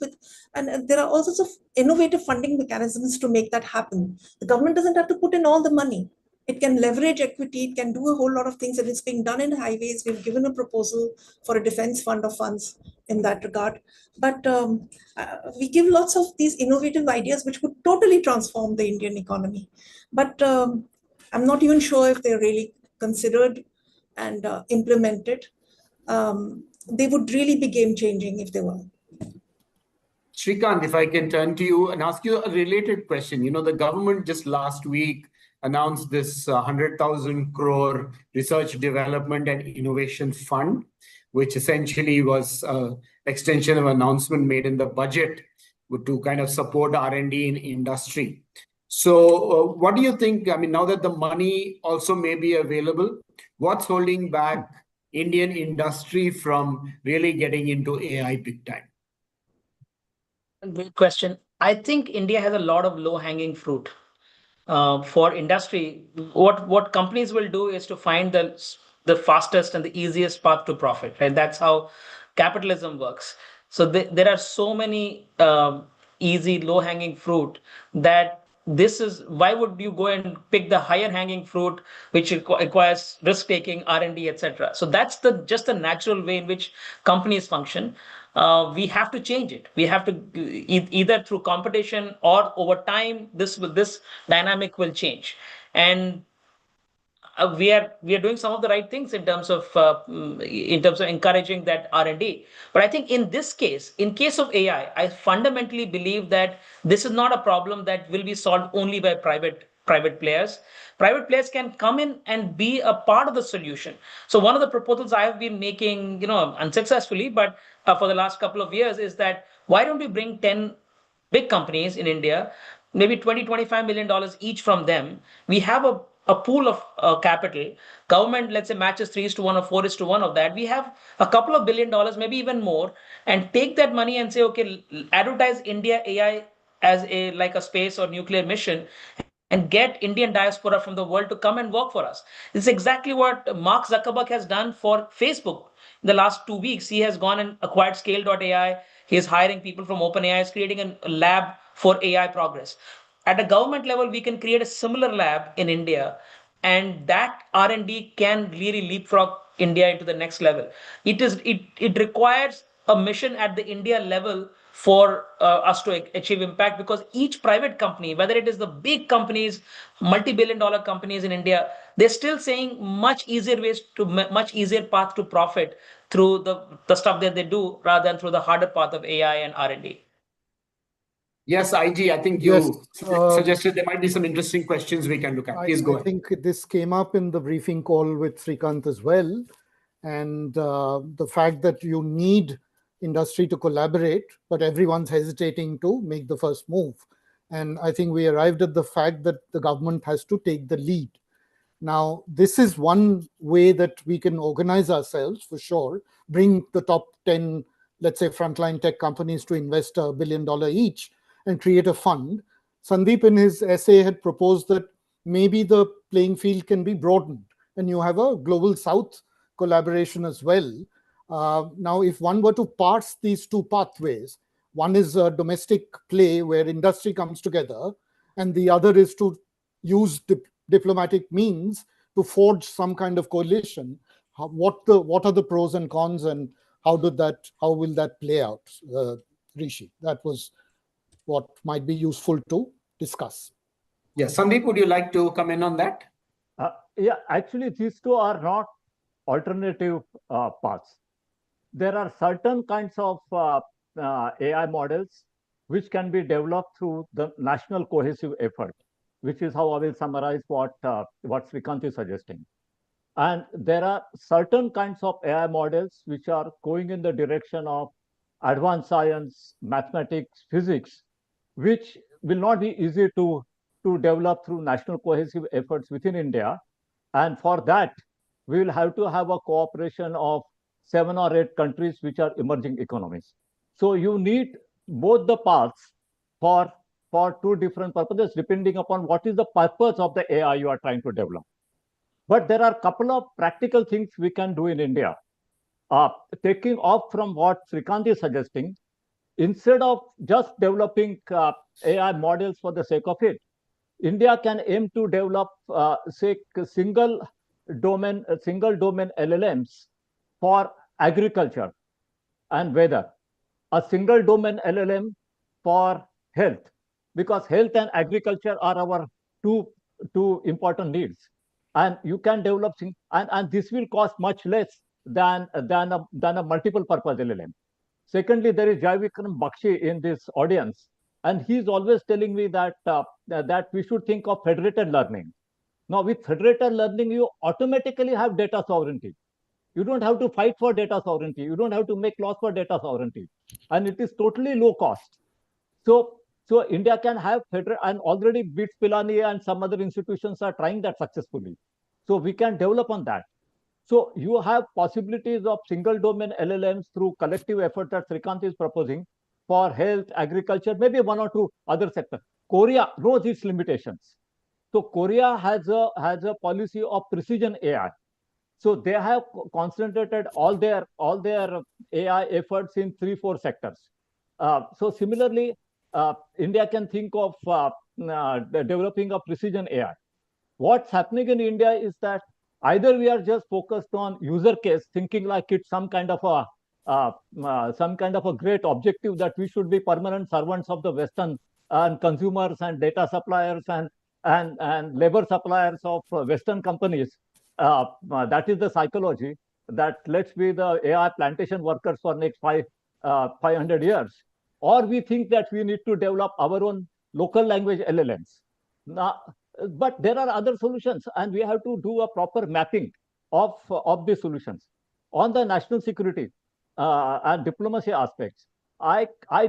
and there are all sorts of innovative funding mechanisms to make that happen. The government doesn't have to put in all the money. It can leverage equity, it can do a whole lot of things, and it's being done in highways. We've given a proposal for a defense fund of funds in that regard. But we give lots of these innovative ideas which would totally transform the Indian economy. But I'm not even sure if they're really considered and implemented. They would really be game-changing if they were. Shrikant, if I can turn to you and ask you a related question. The government just last week announced this 100,000 crore research development and innovation fund, which essentially was an extension of an announcement made in the budget to kind of support R&D in industry. So what do you think? Now that the money also may be available, what's holding back Indian industry from really getting into AI big time? Great question. I think India has a lot of low-hanging fruit. For industry, what companies will do is to find the fastest and the easiest path to profit, right? That's how capitalism works. So there are so many easy, low-hanging fruit that why would you go and pick the higher hanging fruit, which requires risk-taking, R&D, etc. So that's just the natural way in which companies function. We have to change it. We have to either through competition or over time, this dynamic will change. And we are doing some of the right things in terms of encouraging that R&D. But I think in case of AI, I fundamentally believe that this is not a problem that will be solved only by private players. Private players can come in and be a part of the solution. So one of the proposals I have been making, unsuccessfully, but for the last couple of years, is that why don't we bring 10 big companies in India, maybe $20-25 million each from them. We have a pool of capital. Government, let's say, matches 3:1 or 4:1 of that. We have a couple of $1 billion, maybe even more, and take that money and say, okay, advertise India AI as like a space or nuclear mission, and get Indian diaspora from the world to come and work for us. This is exactly what Mark Zuckerberg has done for Facebook. In the last 2 weeks, he has gone and acquired Scale.ai. He is hiring people from OpenAI, is creating a lab for AI progress. At a government level, we can create a similar lab in India, and that R&D can really leapfrog India into the next level. It requires a mission at the India level for us to achieve impact, because each private company, whether it is the big companies, multi-billion-dollar companies in India, they're still saying much easier path to profit through the stuff that they do rather than through the harder path of AI and R&D. Yes, IG, I think you suggested there might be some interesting questions we can look at. Please go ahead. I think this came up in the briefing call with Shrikant as well. And the fact that you need industry to collaborate, but everyone's hesitating to make the first move. And I think we arrived at the fact that the government has to take the lead. Now, this is one way that we can organize ourselves for sure, bring the top 10, let's say, frontline tech companies to invest $1 billion each. and create a fund. Sandeep, in his essay, had proposed that maybe the playing field can be broadened, and you have a global South collaboration as well. Now, if one were to parse these two pathways, one is a domestic play where industry comes together, and the other is to use diplomatic means to forge some kind of coalition. What are the pros and cons, and how will that play out, Rishi? That was what might be useful to discuss. Yeah, Sandeep, would you like to come in on that? Yeah, actually, these two are not alternative paths. There are certain kinds of AI models which can be developed through the national cohesive effort, which is how I will summarize what Srikanth is suggesting. And there are certain kinds of AI models which are going in the direction of advanced science, mathematics, physics, which will not be easy to develop through national cohesive efforts within India. And for that, we will have to have a cooperation of 7 or 8 countries which are emerging economies. So you need both the paths for two different purposes, depending upon what is the purpose of the AI you are trying to develop. But there are a couple of practical things we can do in India. Taking off from what Srikanth is suggesting, instead of just developing AI models for the sake of it, India can aim to develop, say, single domain LLMs for agriculture and weather, a single domain LLM for health, because health and agriculture are our two important needs, and you can develop and this will cost much less than a multiple purpose LLM. Secondly, there is Jai Vikram Bakshi in this audience, and he's always telling me that that we should think of federated learning. Now, with federated learning, you automatically have data sovereignty. You don't have to fight for data sovereignty. You don't have to make laws for data sovereignty, and it is totally low cost. So India can have federal, and already BITS Pilani and some other institutions are trying that successfully. So we can develop on that. So you have possibilities of single domain LLMs through collective effort that Srikanth is proposing for health, agriculture, maybe 1 or 2 other sectors. Korea knows its limitations. So Korea has a policy of precision AI. So they have concentrated all their AI efforts in 3-4 sectors. So similarly, India can think of developing a precision AI. What's happening in India is that either we are just focused on user case, thinking like it's some kind of a great objective that we should be permanent servants of the Western and consumers and data suppliers and labor suppliers of Western companies. That is the psychology that let's be the AI plantation workers for next 500 years. Or we think that we need to develop our own local language LLMs. Now, but there are other solutions, and we have to do a proper mapping of these solutions. On the national security and diplomacy aspects, I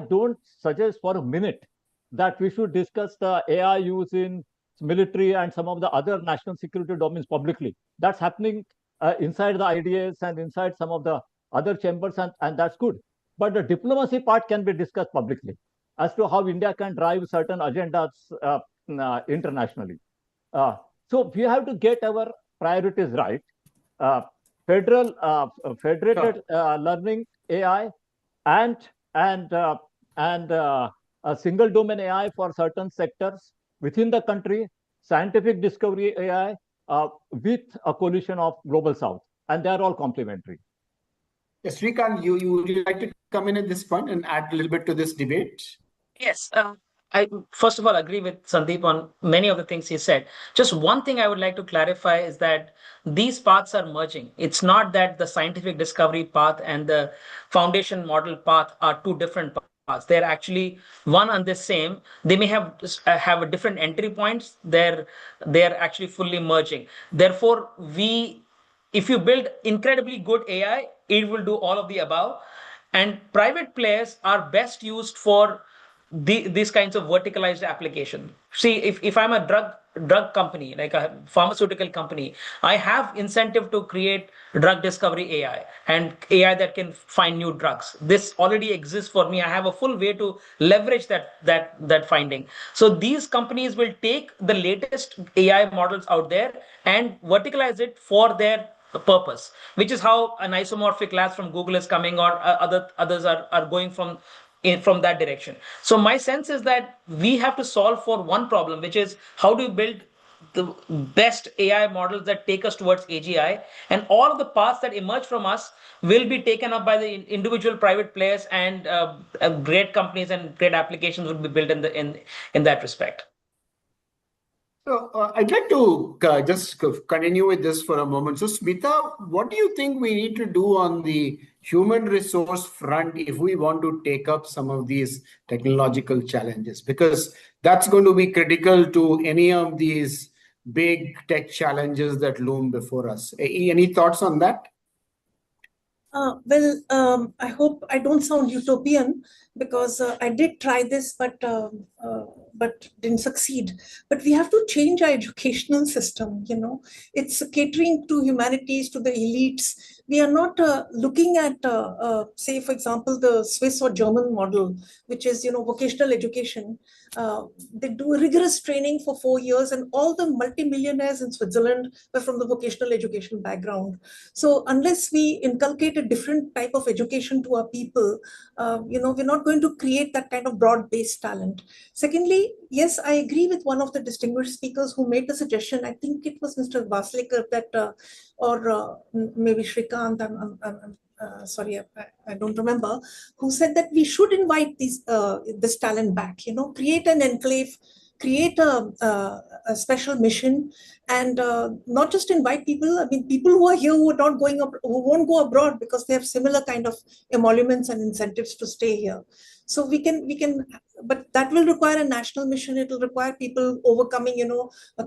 don't suggest for a minute that we should discuss the AI use in military and some of the other national security domains publicly. That's happening inside the IDAs and inside some of the other chambers, and that's good. But the diplomacy part can be discussed publicly as to how India can drive certain agendas internationally. So we have to get our priorities right. Federated learning AI and a single domain AI for certain sectors within the country, scientific discovery AI with a coalition of global South, and they are all complementary. Yes, Srikanth, would you like to come in at this point and add a little bit to this debate? Yes. I first of all agree with Sandeep on many of the things he said. Just one thing I would like to clarify is that these paths are merging. It's not that the scientific discovery path and the foundation model path are two different paths. They're actually one and the same. They may have a different entry points. They're actually fully merging. Therefore, if you build incredibly good AI, it will do all of the above. And private players are best used for these kinds of verticalized application. See, if I'm a drug drug company, like a pharmaceutical company, I have incentive to create drug discovery AI and AI that can find new drugs. This already exists for me. I have a full way to leverage that finding. So these companies will take the latest AI models out there and verticalize it for their purpose, which is how an isomorphic labs from Google is coming, or others are going from that direction. So my sense is that we have to solve for one problem, which is how do you build the best AI models that take us towards AGI, and all of the paths that emerge from us will be taken up by the individual private players, and great companies and great applications will be built in that respect. So I'd like to just continue with this for a moment. So Smita, what do you think we need to do on the human resource front if we want to take up some of these technological challenges? Because that's going to be critical to any of these big tech challenges that loom before us. Any thoughts on that? I hope I don't sound utopian, because I did try this, but didn't succeed. But we have to change our educational system. It's catering to humanities, to the elites. We are not looking at, say, for example, the Swiss or German model, which is, vocational education. They do rigorous training for 4 years, and all the multimillionaires in Switzerland were from the vocational education background. So unless we inculcate a different type of education to our people, we're not going to create that kind of broad-based talent. Secondly, yes, I agree with one of the distinguished speakers who made the suggestion. I think it was Mr. Waslekar, or maybe Shrikant, sorry, I don't remember, who said that we should invite this talent back, create an enclave, create a special mission, and not just invite people. I mean, people who are here who are not going up, who won't go abroad because they have similar kind of emoluments and incentives to stay here. So we can, but that will require a national mission. It will require people overcoming,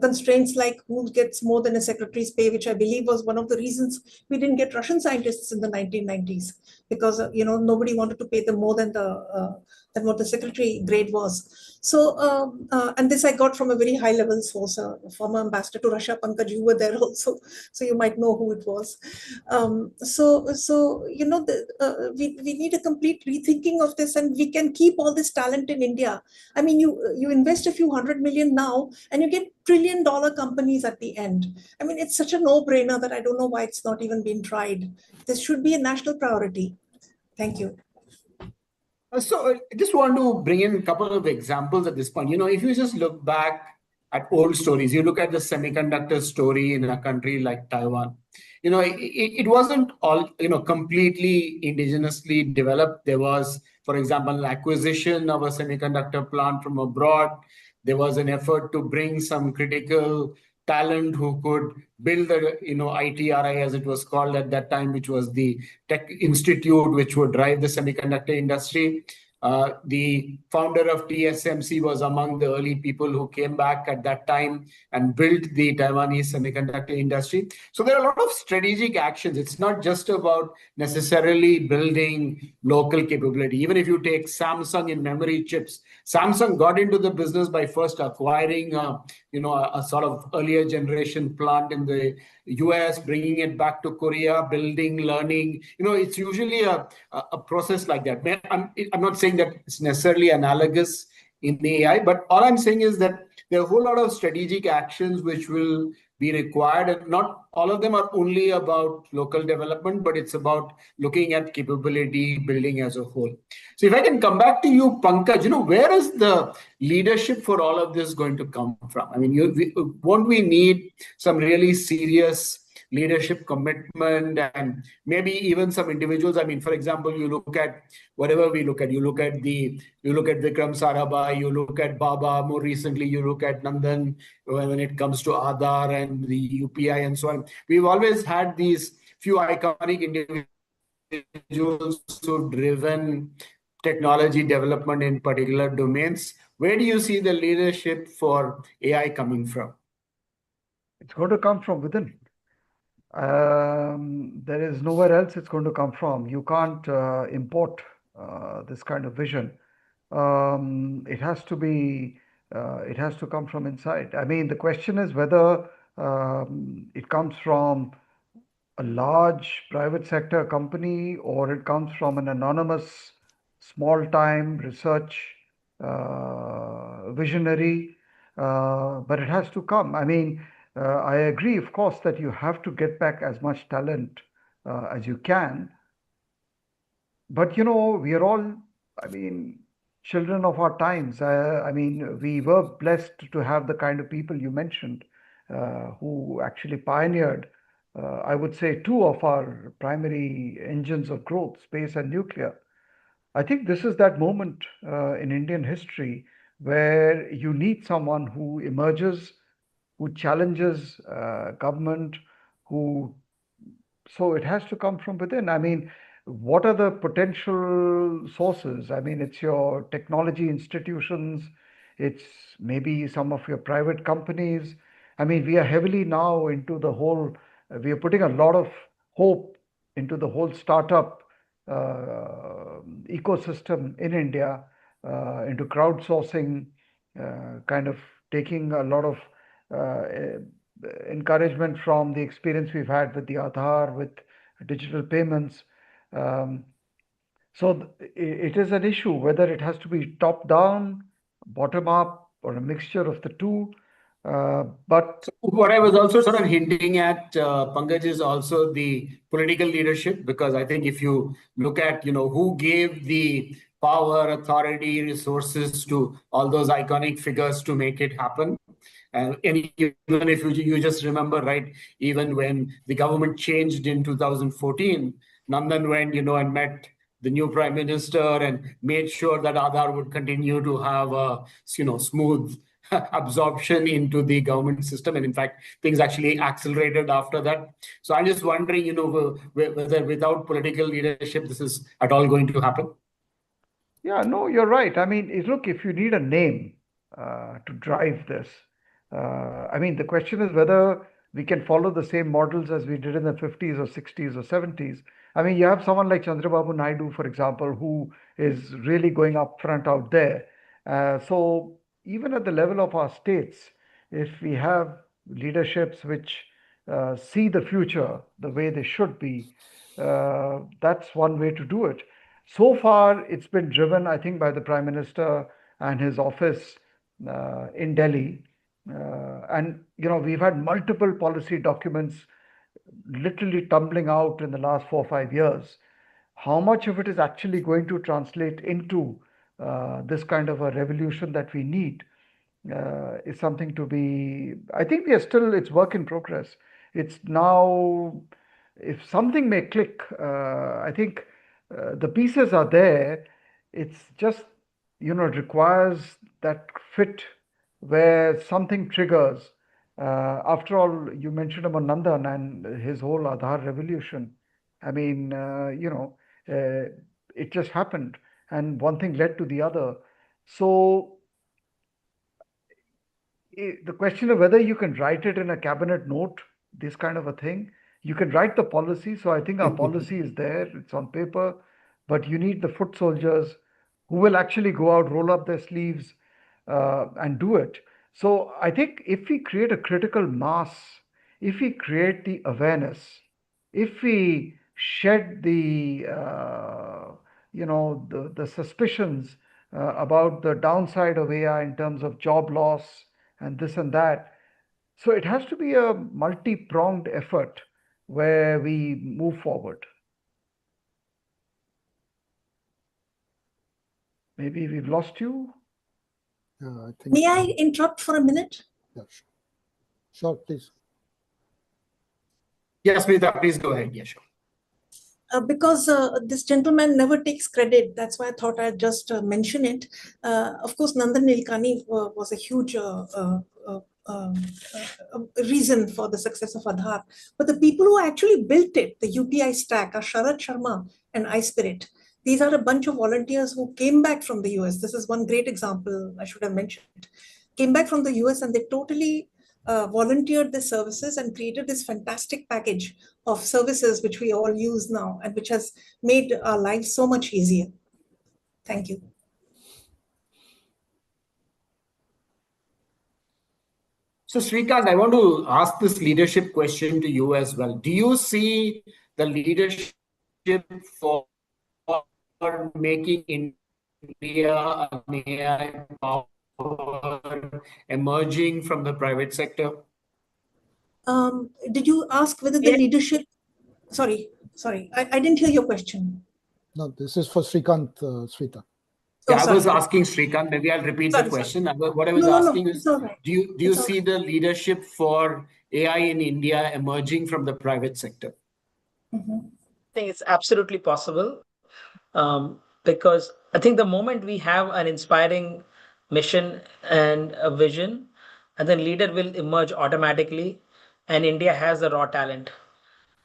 constraints like who gets more than a secretary's pay, which I believe was one of the reasons we didn't get Russian scientists in the 1990s, because nobody wanted to pay them more than than what the secretary grade was. So, and this I got from a very high level source, a former ambassador to Russia, Pankaj. You were there also, so you might know who it was. We need a complete rethinking of this, and we can keep all this talent in India. I mean, you invest a few $100 million now, and you get $1 trillion companies at the end. I mean, it's such a no-brainer that I don't know why it's not even been tried. This should be a national priority. Thank you. So I just want to bring in a couple of examples at this point. If you just look back at old stories, you look at the semiconductor story in a country like Taiwan. It wasn't all completely indigenously developed. There was, for example, an acquisition of a semiconductor plant from abroad. There was an effort to bring some critical talent who could build the ITRI, as it was called at that time, which was the tech institute which would drive the semiconductor industry. The founder of TSMC was among the early people who came back at that time and built the Taiwanese semiconductor industry. So there are a lot of strategic actions. It's not just about necessarily building local capability. Even if you take Samsung in memory chips, Samsung got into the business by first acquiring a sort of earlier generation plant in the US, bringing it back to Korea, building, learning. It's usually a process like that. I'm not saying that it's necessarily analogous in AI, but all I'm saying is that there are a whole lot of strategic actions which will be required, and not all of them are only about local development, but it's about looking at capability building as a whole. So if I can come back to you, Pankaj, where is the leadership for all of this going to come from? I mean, won't we need some really serious leadership commitment, and maybe even some individuals? I mean, for example, you look at whatever we look at. You look at Vikram Sarabhai, you look at Baba. More recently, you look at Nandan when it comes to Aadhaar and the UPI and so on. We've always had these few iconic individuals who've driven technology development in particular domains. Where do you see the leadership for AI coming from? It's going to come from within. There is nowhere else it's going to come from. You can't import this kind of vision. It has to be It has to come from inside. I mean, the question is whether it comes from a large private sector company or it comes from an anonymous small-time research visionary, but it has to come. I mean, I agree, of course, that you have to get back as much talent as you can. But, you know, we are all, I mean, children of our times. I mean, we were blessed to have the kind of people you mentioned who actually pioneered, I would say, two of our primary engines of growth, space and nuclear. I think this is that moment in Indian history where you need someone who emerges, who challenges government, who so it has to come from within. I mean, what are the potential sources? I mean, it's your technology institutions, it's maybe some of your private companies. I mean, we are heavily now into the whole, we are putting a lot of hope into the whole startup ecosystem in India, into crowdsourcing, kind of taking a lot of encouragement from the experience we've had with the Aadhaar, with digital payments. So it is an issue whether it has to be top down, bottom up, or a mixture of the two. But what I was also sort of hinting at, Pankaj, is also the political leadership, because I think if you look at, who gave the power, authority, resources to all those iconic figures to make it happen. And even if you just remember, right, even when the government changed in 2014, Nandan went, and met the new prime minister and made sure that Aadhaar would continue to have a, smooth absorption into the government system. And in fact, things actually accelerated after that. So I'm just wondering, whether without political leadership, this is at all going to happen. Yeah, no, you're right. I mean, look, if you need a name to drive this, I mean, the question is whether we can follow the same models as we did in the 50s or 60s or 70s. I mean, you have someone like Chandrababu Naidu, for example, who is really going up front out there. So even at the level of our states, if we have leaderships which see the future the way they should be, that's one way to do it. So far, it's been driven, I think, by the Prime Minister and his office in Delhi. And, we've had multiple policy documents literally tumbling out in the last 4 or 5 years. How much of it is actually going to translate into this kind of a revolution that we need is something to be, I think it's work in progress. It's now, if something may click, I think the pieces are there. It's just, it requires that fit where something triggers. After all, you mentioned about Nandan and his whole Aadhaar revolution. I mean, it just happened and one thing led to the other. So the question of whether you can write it in a cabinet note, this kind of a thing, you can write the policy. So I think our policy is there, it's on paper, but you need the foot soldiers who will actually go out, roll up their sleeves and do it. So I think if we create a critical mass, if we create the awareness, if we shed the suspicions about the downside of AI in terms of job loss and this and that. So it has to be a multi-pronged effort where we move forward. Maybe we've lost you. I think May I interrupt for a minute? Yeah, sure, please. Yes, Smita, please go ahead. Yeah, sure. Because this gentleman never takes credit. That's why I thought I'd just mention it. Of course, Nandan Nilekani was a huge reason for the success of Aadhaar. But the people who actually built it, the UPI stack, are Sharat Sharma and iSpirit. These are a bunch of volunteers who came back from the US. This is one great example I should have mentioned. Came back from the US and they totally volunteered their services and created this fantastic package of services which we all use now and which has made our lives so much easier. Thank you. So, Srikanth, I want to ask this leadership question to you as well. Do you see the leadership for making India an AI power emerging from the private sector? Did you ask whether the leadership? Sorry, I didn't hear your question. No, this is for Srikanth, Smita. Yeah, I was asking Srikanth. Maybe I'll repeat the question. What I was asking is, do you see the leadership for AI in India emerging from the private sector? I think it's absolutely possible, because I think the moment we have an inspiring mission and a vision, and then leader will emerge automatically, and India has the raw talent.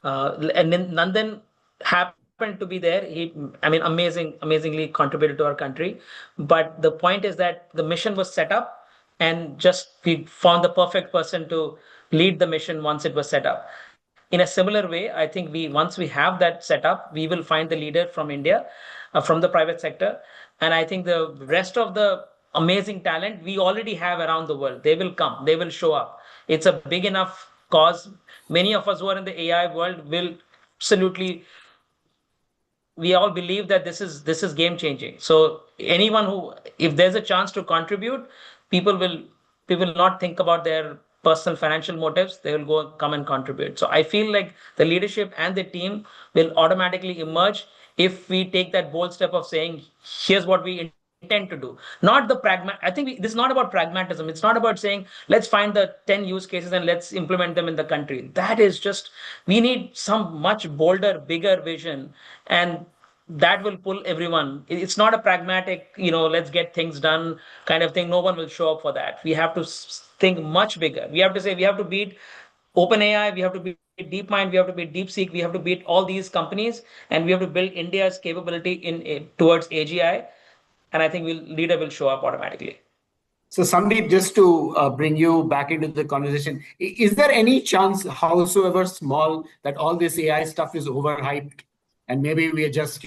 And then Nandan happened to be there. Amazingly contributed to our country. But the point is that the mission was set up, and just we found the perfect person to lead the mission once it was set up. In a similar way, I think once we have that set up, we will find the leader from India, from the private sector, and I think the rest of the amazing talent we already have around the world. They will come. They will show up. It's a big enough cause. Many of us who are in the AI world will absolutely, we all believe that this is game changing. So anyone who, if there's a chance to contribute, people will not think about their personal financial motives. They will come and contribute. So I feel like the leadership and the team will automatically emerge if we take that bold step of saying, here's what we intend to do. Not the I think this is not about pragmatism. It's not about saying, let's find the 10 use cases and let's implement them in the country. That is just, we need some much bolder, bigger vision, and that will pull everyone. It's not a pragmatic, let's get things done kind of thing. No one will show up for that. We have to think much bigger. We have to say, we have to beat OpenAI, we have to beat DeepMind, we have to beat DeepSeek, we have to beat all these companies, and we have to build India's capability towards AGI. And I think leader will show up automatically. So, Sundeep, just to bring you back into the conversation, is there any chance, howsoever small, that all this AI stuff is overhyped? And maybe we are just,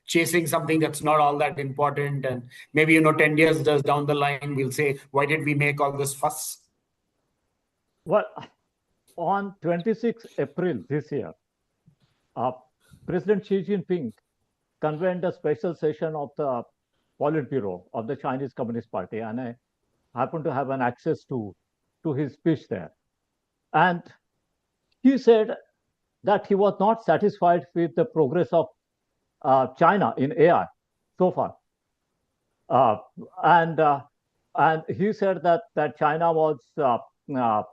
chasing something that's not all that important. And maybe, 10 years down the line, we'll say, why did we make all this fuss? Well, on 26 April this year, President Xi Jinping convened a special session of the Politburo of the Chinese Communist Party, and I happened to have an access to his speech there. And he said that he was not satisfied with the progress of China in AI so far. And he said that China was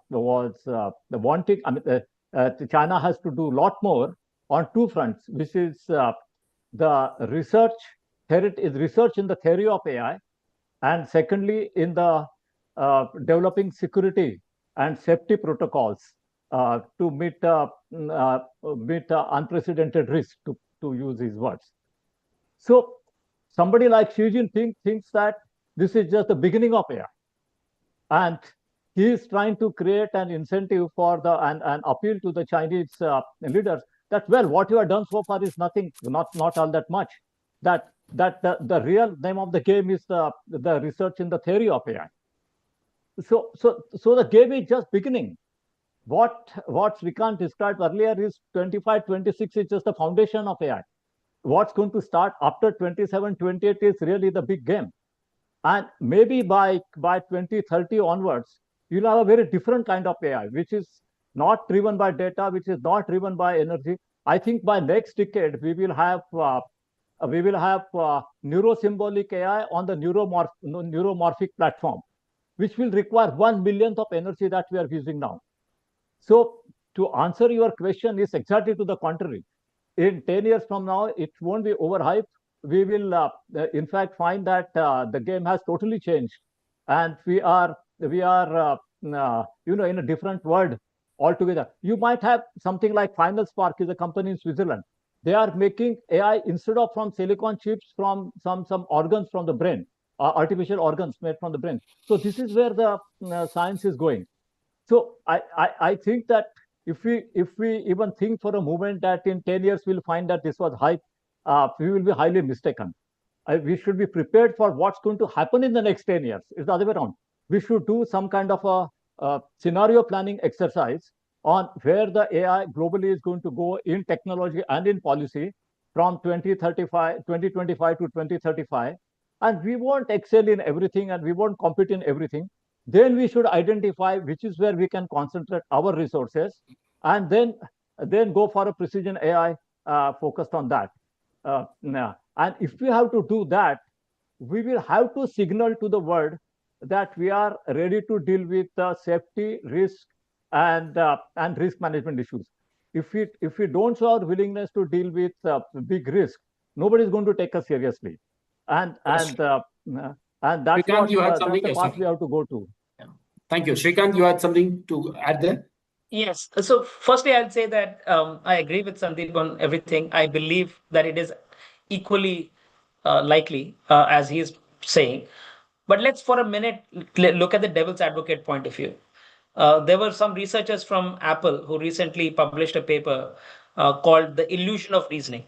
wanting, China has to do a lot more on two fronts, which is the research in the theory of AI, and secondly, in the developing security and safety protocols to meet unprecedented risk, to use his words. So somebody like Xi Jinping thinks that this is just the beginning of AI. And he is trying to create an incentive for and appeal to the Chinese leaders that, well, what you have done so far is nothing, not all that much. That the real name of the game is the research in the theory of AI. So the game is just beginning. What Srikanth described earlier is 25, 26 is just the foundation of AI. What's going to start after 27, 28 is really the big game. And maybe by 2030 onwards, you'll have a very different kind of AI, which is not driven by data, which is not driven by energy. I think by next decade, we will have neurosymbolic AI on the neuromorphic platform, which will require 1 millionth of energy that we are using now. So to answer your question is exactly to the contrary. In 10 years from now, it won't be overhyped. We will, in fact, find that the game has totally changed, and we are in a different world altogether. You might have something like Final Spark is a company in Switzerland. They are making AI instead of from silicon chips from some organs from the brain, artificial organs made from the brain. So this is where the science is going. So I think that if we even think for a moment that in 10 years we'll find that this was hype, we will be highly mistaken. We should be prepared for what's going to happen in the next 10 years. It's the other way around. We should do some kind of scenario planning exercise on where the AI globally is going to go in technology and in policy from 2025 to 2035. And we won't excel in everything and we won't compete in everything. Then we should identify which is where we can concentrate our resources, and then go for a precision AI focused on that. And if we have to do that, we will have to signal to the world that we are ready to deal with safety, risk, and risk management issues. If we don't show our willingness to deal with big risk, nobody is going to take us seriously, and that's Shrikant, you had that's something? the Yes, path sorry. we have to go to. Yeah. Thank you. Shrikant, you had something to add there? Yes. So firstly, I'll say that I agree with Sandeep on everything. I believe that it is equally likely as he is saying. But let's for a minute look at the devil's advocate point of view. There were some researchers from Apple who recently published a paper called "The Illusion of Reasoning."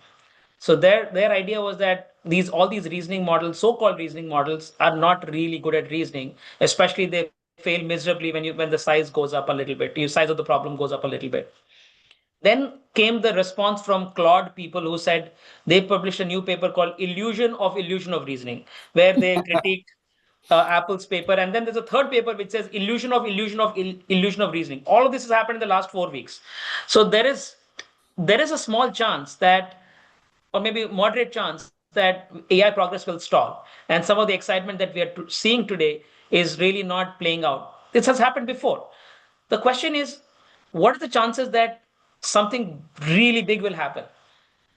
So their idea was that all these reasoning models, so-called reasoning models, are not really good at reasoning. Especially they fail miserably when the size goes up a little bit. The size of the problem goes up a little bit. Then came the response from Claude people who said they published a new paper called Illusion of Reasoning, where they critiqued Apple's paper. And then there's a third paper which says illusion of reasoning. All of this has happened in the last 4 weeks. So there is a small chance that, or maybe a moderate chance that AI progress will stall. And some of the excitement that we are seeing today is really not playing out. This has happened before. The question is, what are the chances that something really big will happen?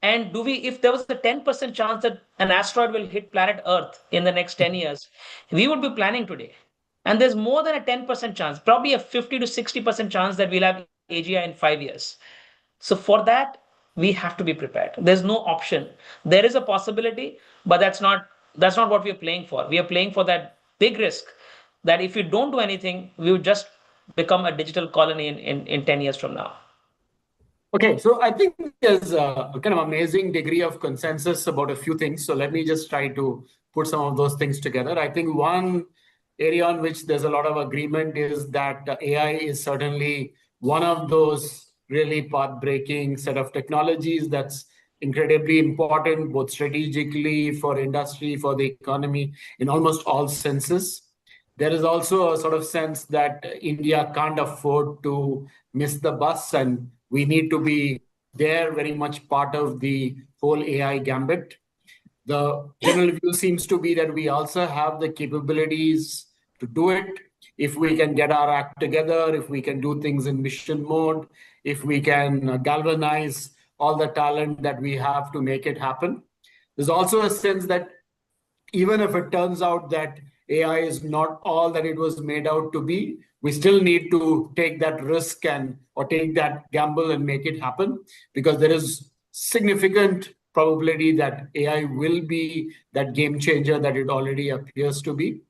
And if there was a 10% chance that an asteroid will hit planet Earth in the next 10 years, we would be planning today. And there's more than a 10% chance, probably a 50 to 60% chance that we'll have AGI in 5 years. So for that, we have to be prepared. There's no option. There is a possibility, but that's not what we are playing for. We are playing for that big risk that if we don't do anything, we would just become a digital colony in 10 years from now. Okay, so I think there's a kind of amazing degree of consensus about a few things. So let me just try to put some of those things together. I think one area on which there's a lot of agreement is that AI is certainly one of those really path-breaking set of technologies that's incredibly important, both strategically for industry, for the economy, in almost all senses. There is also a sort of sense that India can't afford to miss the bus, and we need to be there, very much part of the whole AI gambit. The general view seems to be that we also have the capabilities to do it if we can get our act together, if we can do things in mission mode, if we can galvanize all the talent that we have to make it happen. There's also a sense that even if it turns out that AI is not all that it was made out to be, we still need to take that risk or take that gamble and make it happen, because there is significant probability that AI will be that game changer that it already appears to be.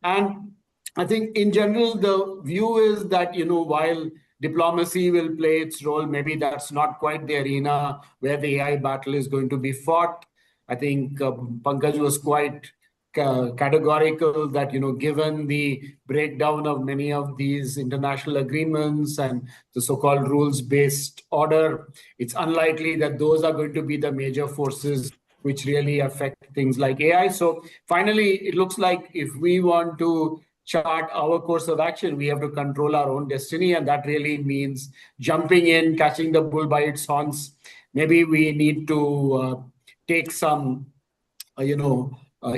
And I think in general, the view is that, while diplomacy will play its role, maybe that's not quite the arena where the AI battle is going to be fought. I think Pankaj was quite categorical that, given the breakdown of many of these international agreements and the so-called rules-based order, it's unlikely that those are going to be the major forces which really affect things like AI. So finally, it looks like if we want to chart our course of action, we have to control our own destiny. And that really means jumping in, catching the bull by its horns. Maybe we need to take some,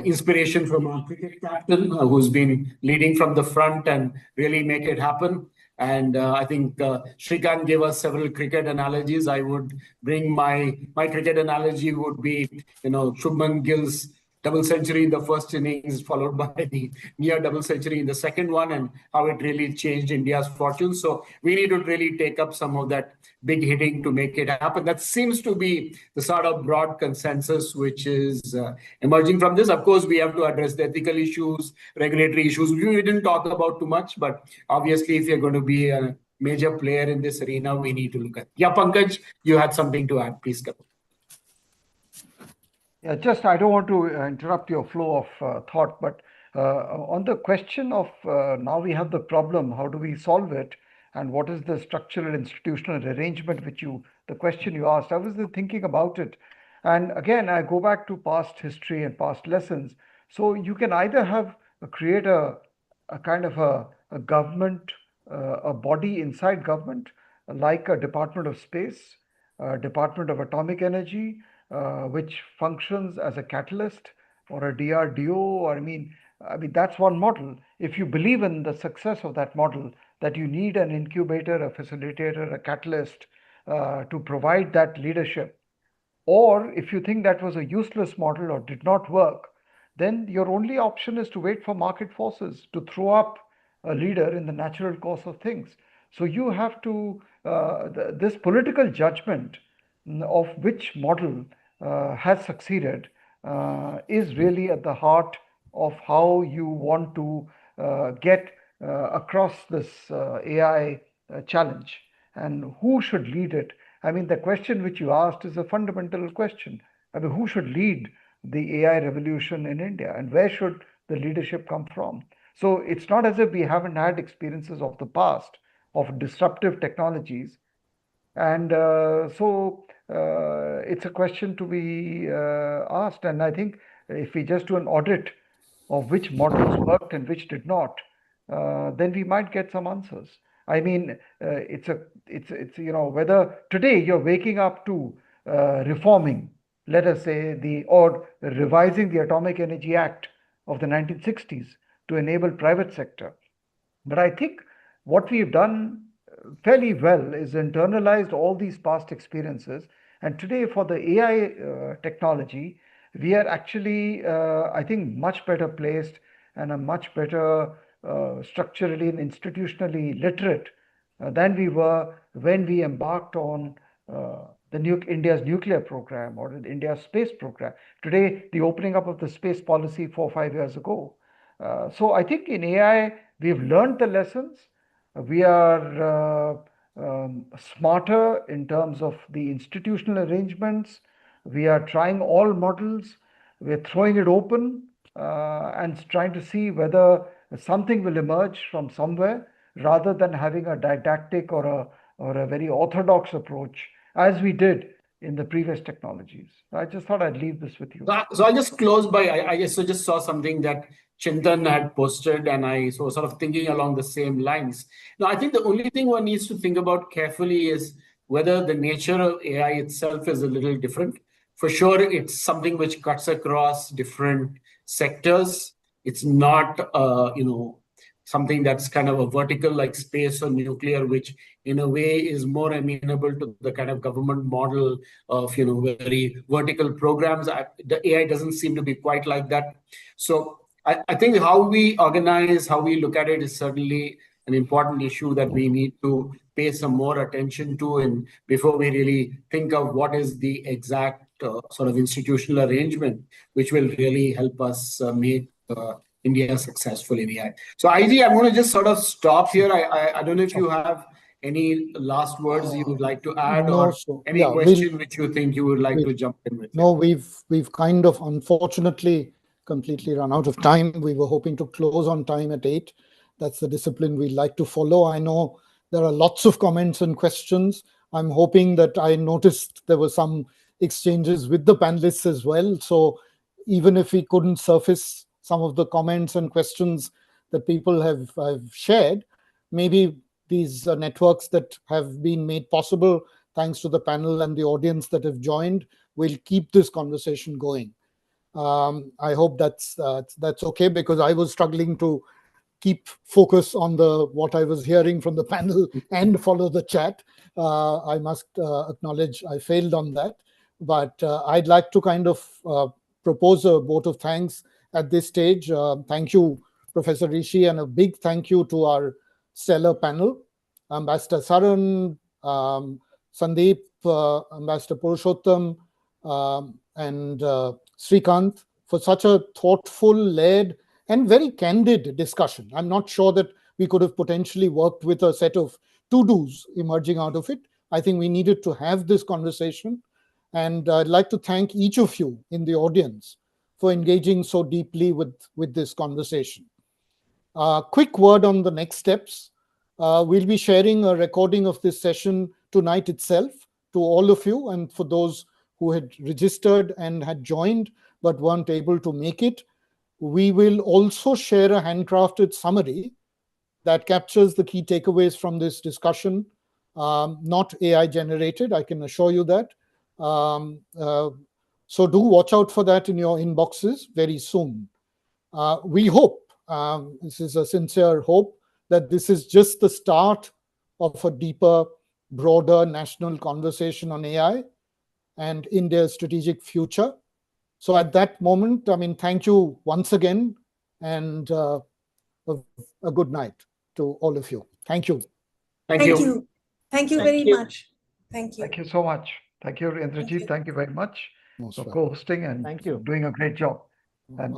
inspiration from our cricket captain, who's been leading from the front and really make it happen. And I think Shrikant gave us several cricket analogies. I would bring my cricket analogy would be, Shubman Gill's double century in the first innings, followed by the near double century in the second one, and how it really changed India's fortune. So we need to really take up some of that big hitting to make it happen. That seems to be the sort of broad consensus which is emerging from this. Of course, we have to address the ethical issues, regulatory issues. We didn't talk about too much, but obviously, if you're going to be a major player in this arena, we need to look at. Yeah, Pankaj, you had something to add. Please go. Yeah, I don't want to interrupt your flow of thought, but On the question of now we have the problem, how do we solve it? And what is the structural institutional arrangement the question you asked, I was thinking about it. And again, I go back to past history and past lessons. So you can either create a kind of a government, a body inside government, like a Department of Space, Department of Atomic Energy, which functions as a catalyst, or a DRDO, or I mean that's one model. If you believe in the success of that model, that you need an incubator, a facilitator, a catalyst to provide that leadership, or if you think that was a useless model or did not work, then your only option is to wait for market forces to throw up a leader in the natural course of things. So you have to, this political judgment of which model has succeeded is really at the heart of how you want to get across this AI challenge, and who should lead it. I mean, the question which you asked is a fundamental question. I mean, who should lead the AI revolution in India, and where should the leadership come from? So it's not as if we haven't had experiences of the past of disruptive technologies. And it's a question to be asked. And I think if we just do an audit of which models worked and which did not, then we might get some answers. I mean, it's whether today you're waking up to reforming, let us say, or revising the Atomic Energy Act of the 1960s to enable private sector. But I think what we've done fairly well is internalized all these past experiences. And today, for the AI technology, we are actually, I think, much better placed and a much better structurally and institutionally literate than we were when we embarked on India's nuclear program or India's space program. Today, the opening up of the space policy 4 or 5 years ago. So I think in AI, we've learned the lessons. We are smarter in terms of the institutional arrangements. We are trying all models. We're throwing it open and trying to see whether something will emerge from somewhere, rather than having a didactic or a very orthodox approach, as we did in the previous technologies. I just thought I'd leave this with you. So I'll just close by, I just saw something that Chintan had posted, and I was sort of thinking along the same lines. Now, I think the only thing one needs to think about carefully is whether the nature of AI itself is a little different. For sure, it's something which cuts across different sectors. It's not, something that's kind of a vertical like space or nuclear, which in a way is more amenable to the kind of government model of, very vertical programs. The AI doesn't seem to be quite like that. So I think how we organize, how we look at it is certainly an important issue that we need to pay some more attention to, and before we really think of what is the exact sort of institutional arrangement, which will really help us make India successful in AI. So IG, I'm going to just sort of stop here. I don't know if you have any last words you would like to add, or any question which you think you would like to jump in with. No, we've kind of unfortunately completely run out of time. We were hoping to close on time at 8. That's the discipline we like to follow. I know there are lots of comments and questions. I'm hoping that I noticed there were some exchanges with the panelists as well. So even if we couldn't surface some of the comments and questions that people have shared, maybe these networks that have been made possible thanks to the panel and the audience that have joined will keep this conversation going. I hope that's okay, because I was struggling to keep focus on what I was hearing from the panel and follow the chat. I must acknowledge I failed on that, but I'd like to kind of propose a vote of thanks at this stage. Thank you, Professor Rishi, and a big thank you to our stellar panel, Ambassador Saran, Sundeep, Ambassador Purushottam, and Srikanth, for such a thoughtful, led, and very candid discussion. I'm not sure that we could have potentially worked with a set of to-dos emerging out of it. I think we needed to have this conversation. And I'd like to thank each of you in the audience for engaging so deeply with this conversation. Quick word on the next steps. We'll be sharing a recording of this session tonight itself to all of you, and for those who had registered and had joined but weren't able to make it, we will also share a handcrafted summary that captures the key takeaways from this discussion, not AI generated, I can assure you that. So do watch out for that in your inboxes very soon. We hope, this is a sincere hope, that this is just the start of a deeper, broader national conversation on AI and India's strategic future. So at that moment, thank you once again, and a good night to all of you. Thank you. Thank you. Thank you very much. Thank you. Thank you so much. Thank you, Indrajit. Thank you very much for co-hosting and doing a great job. And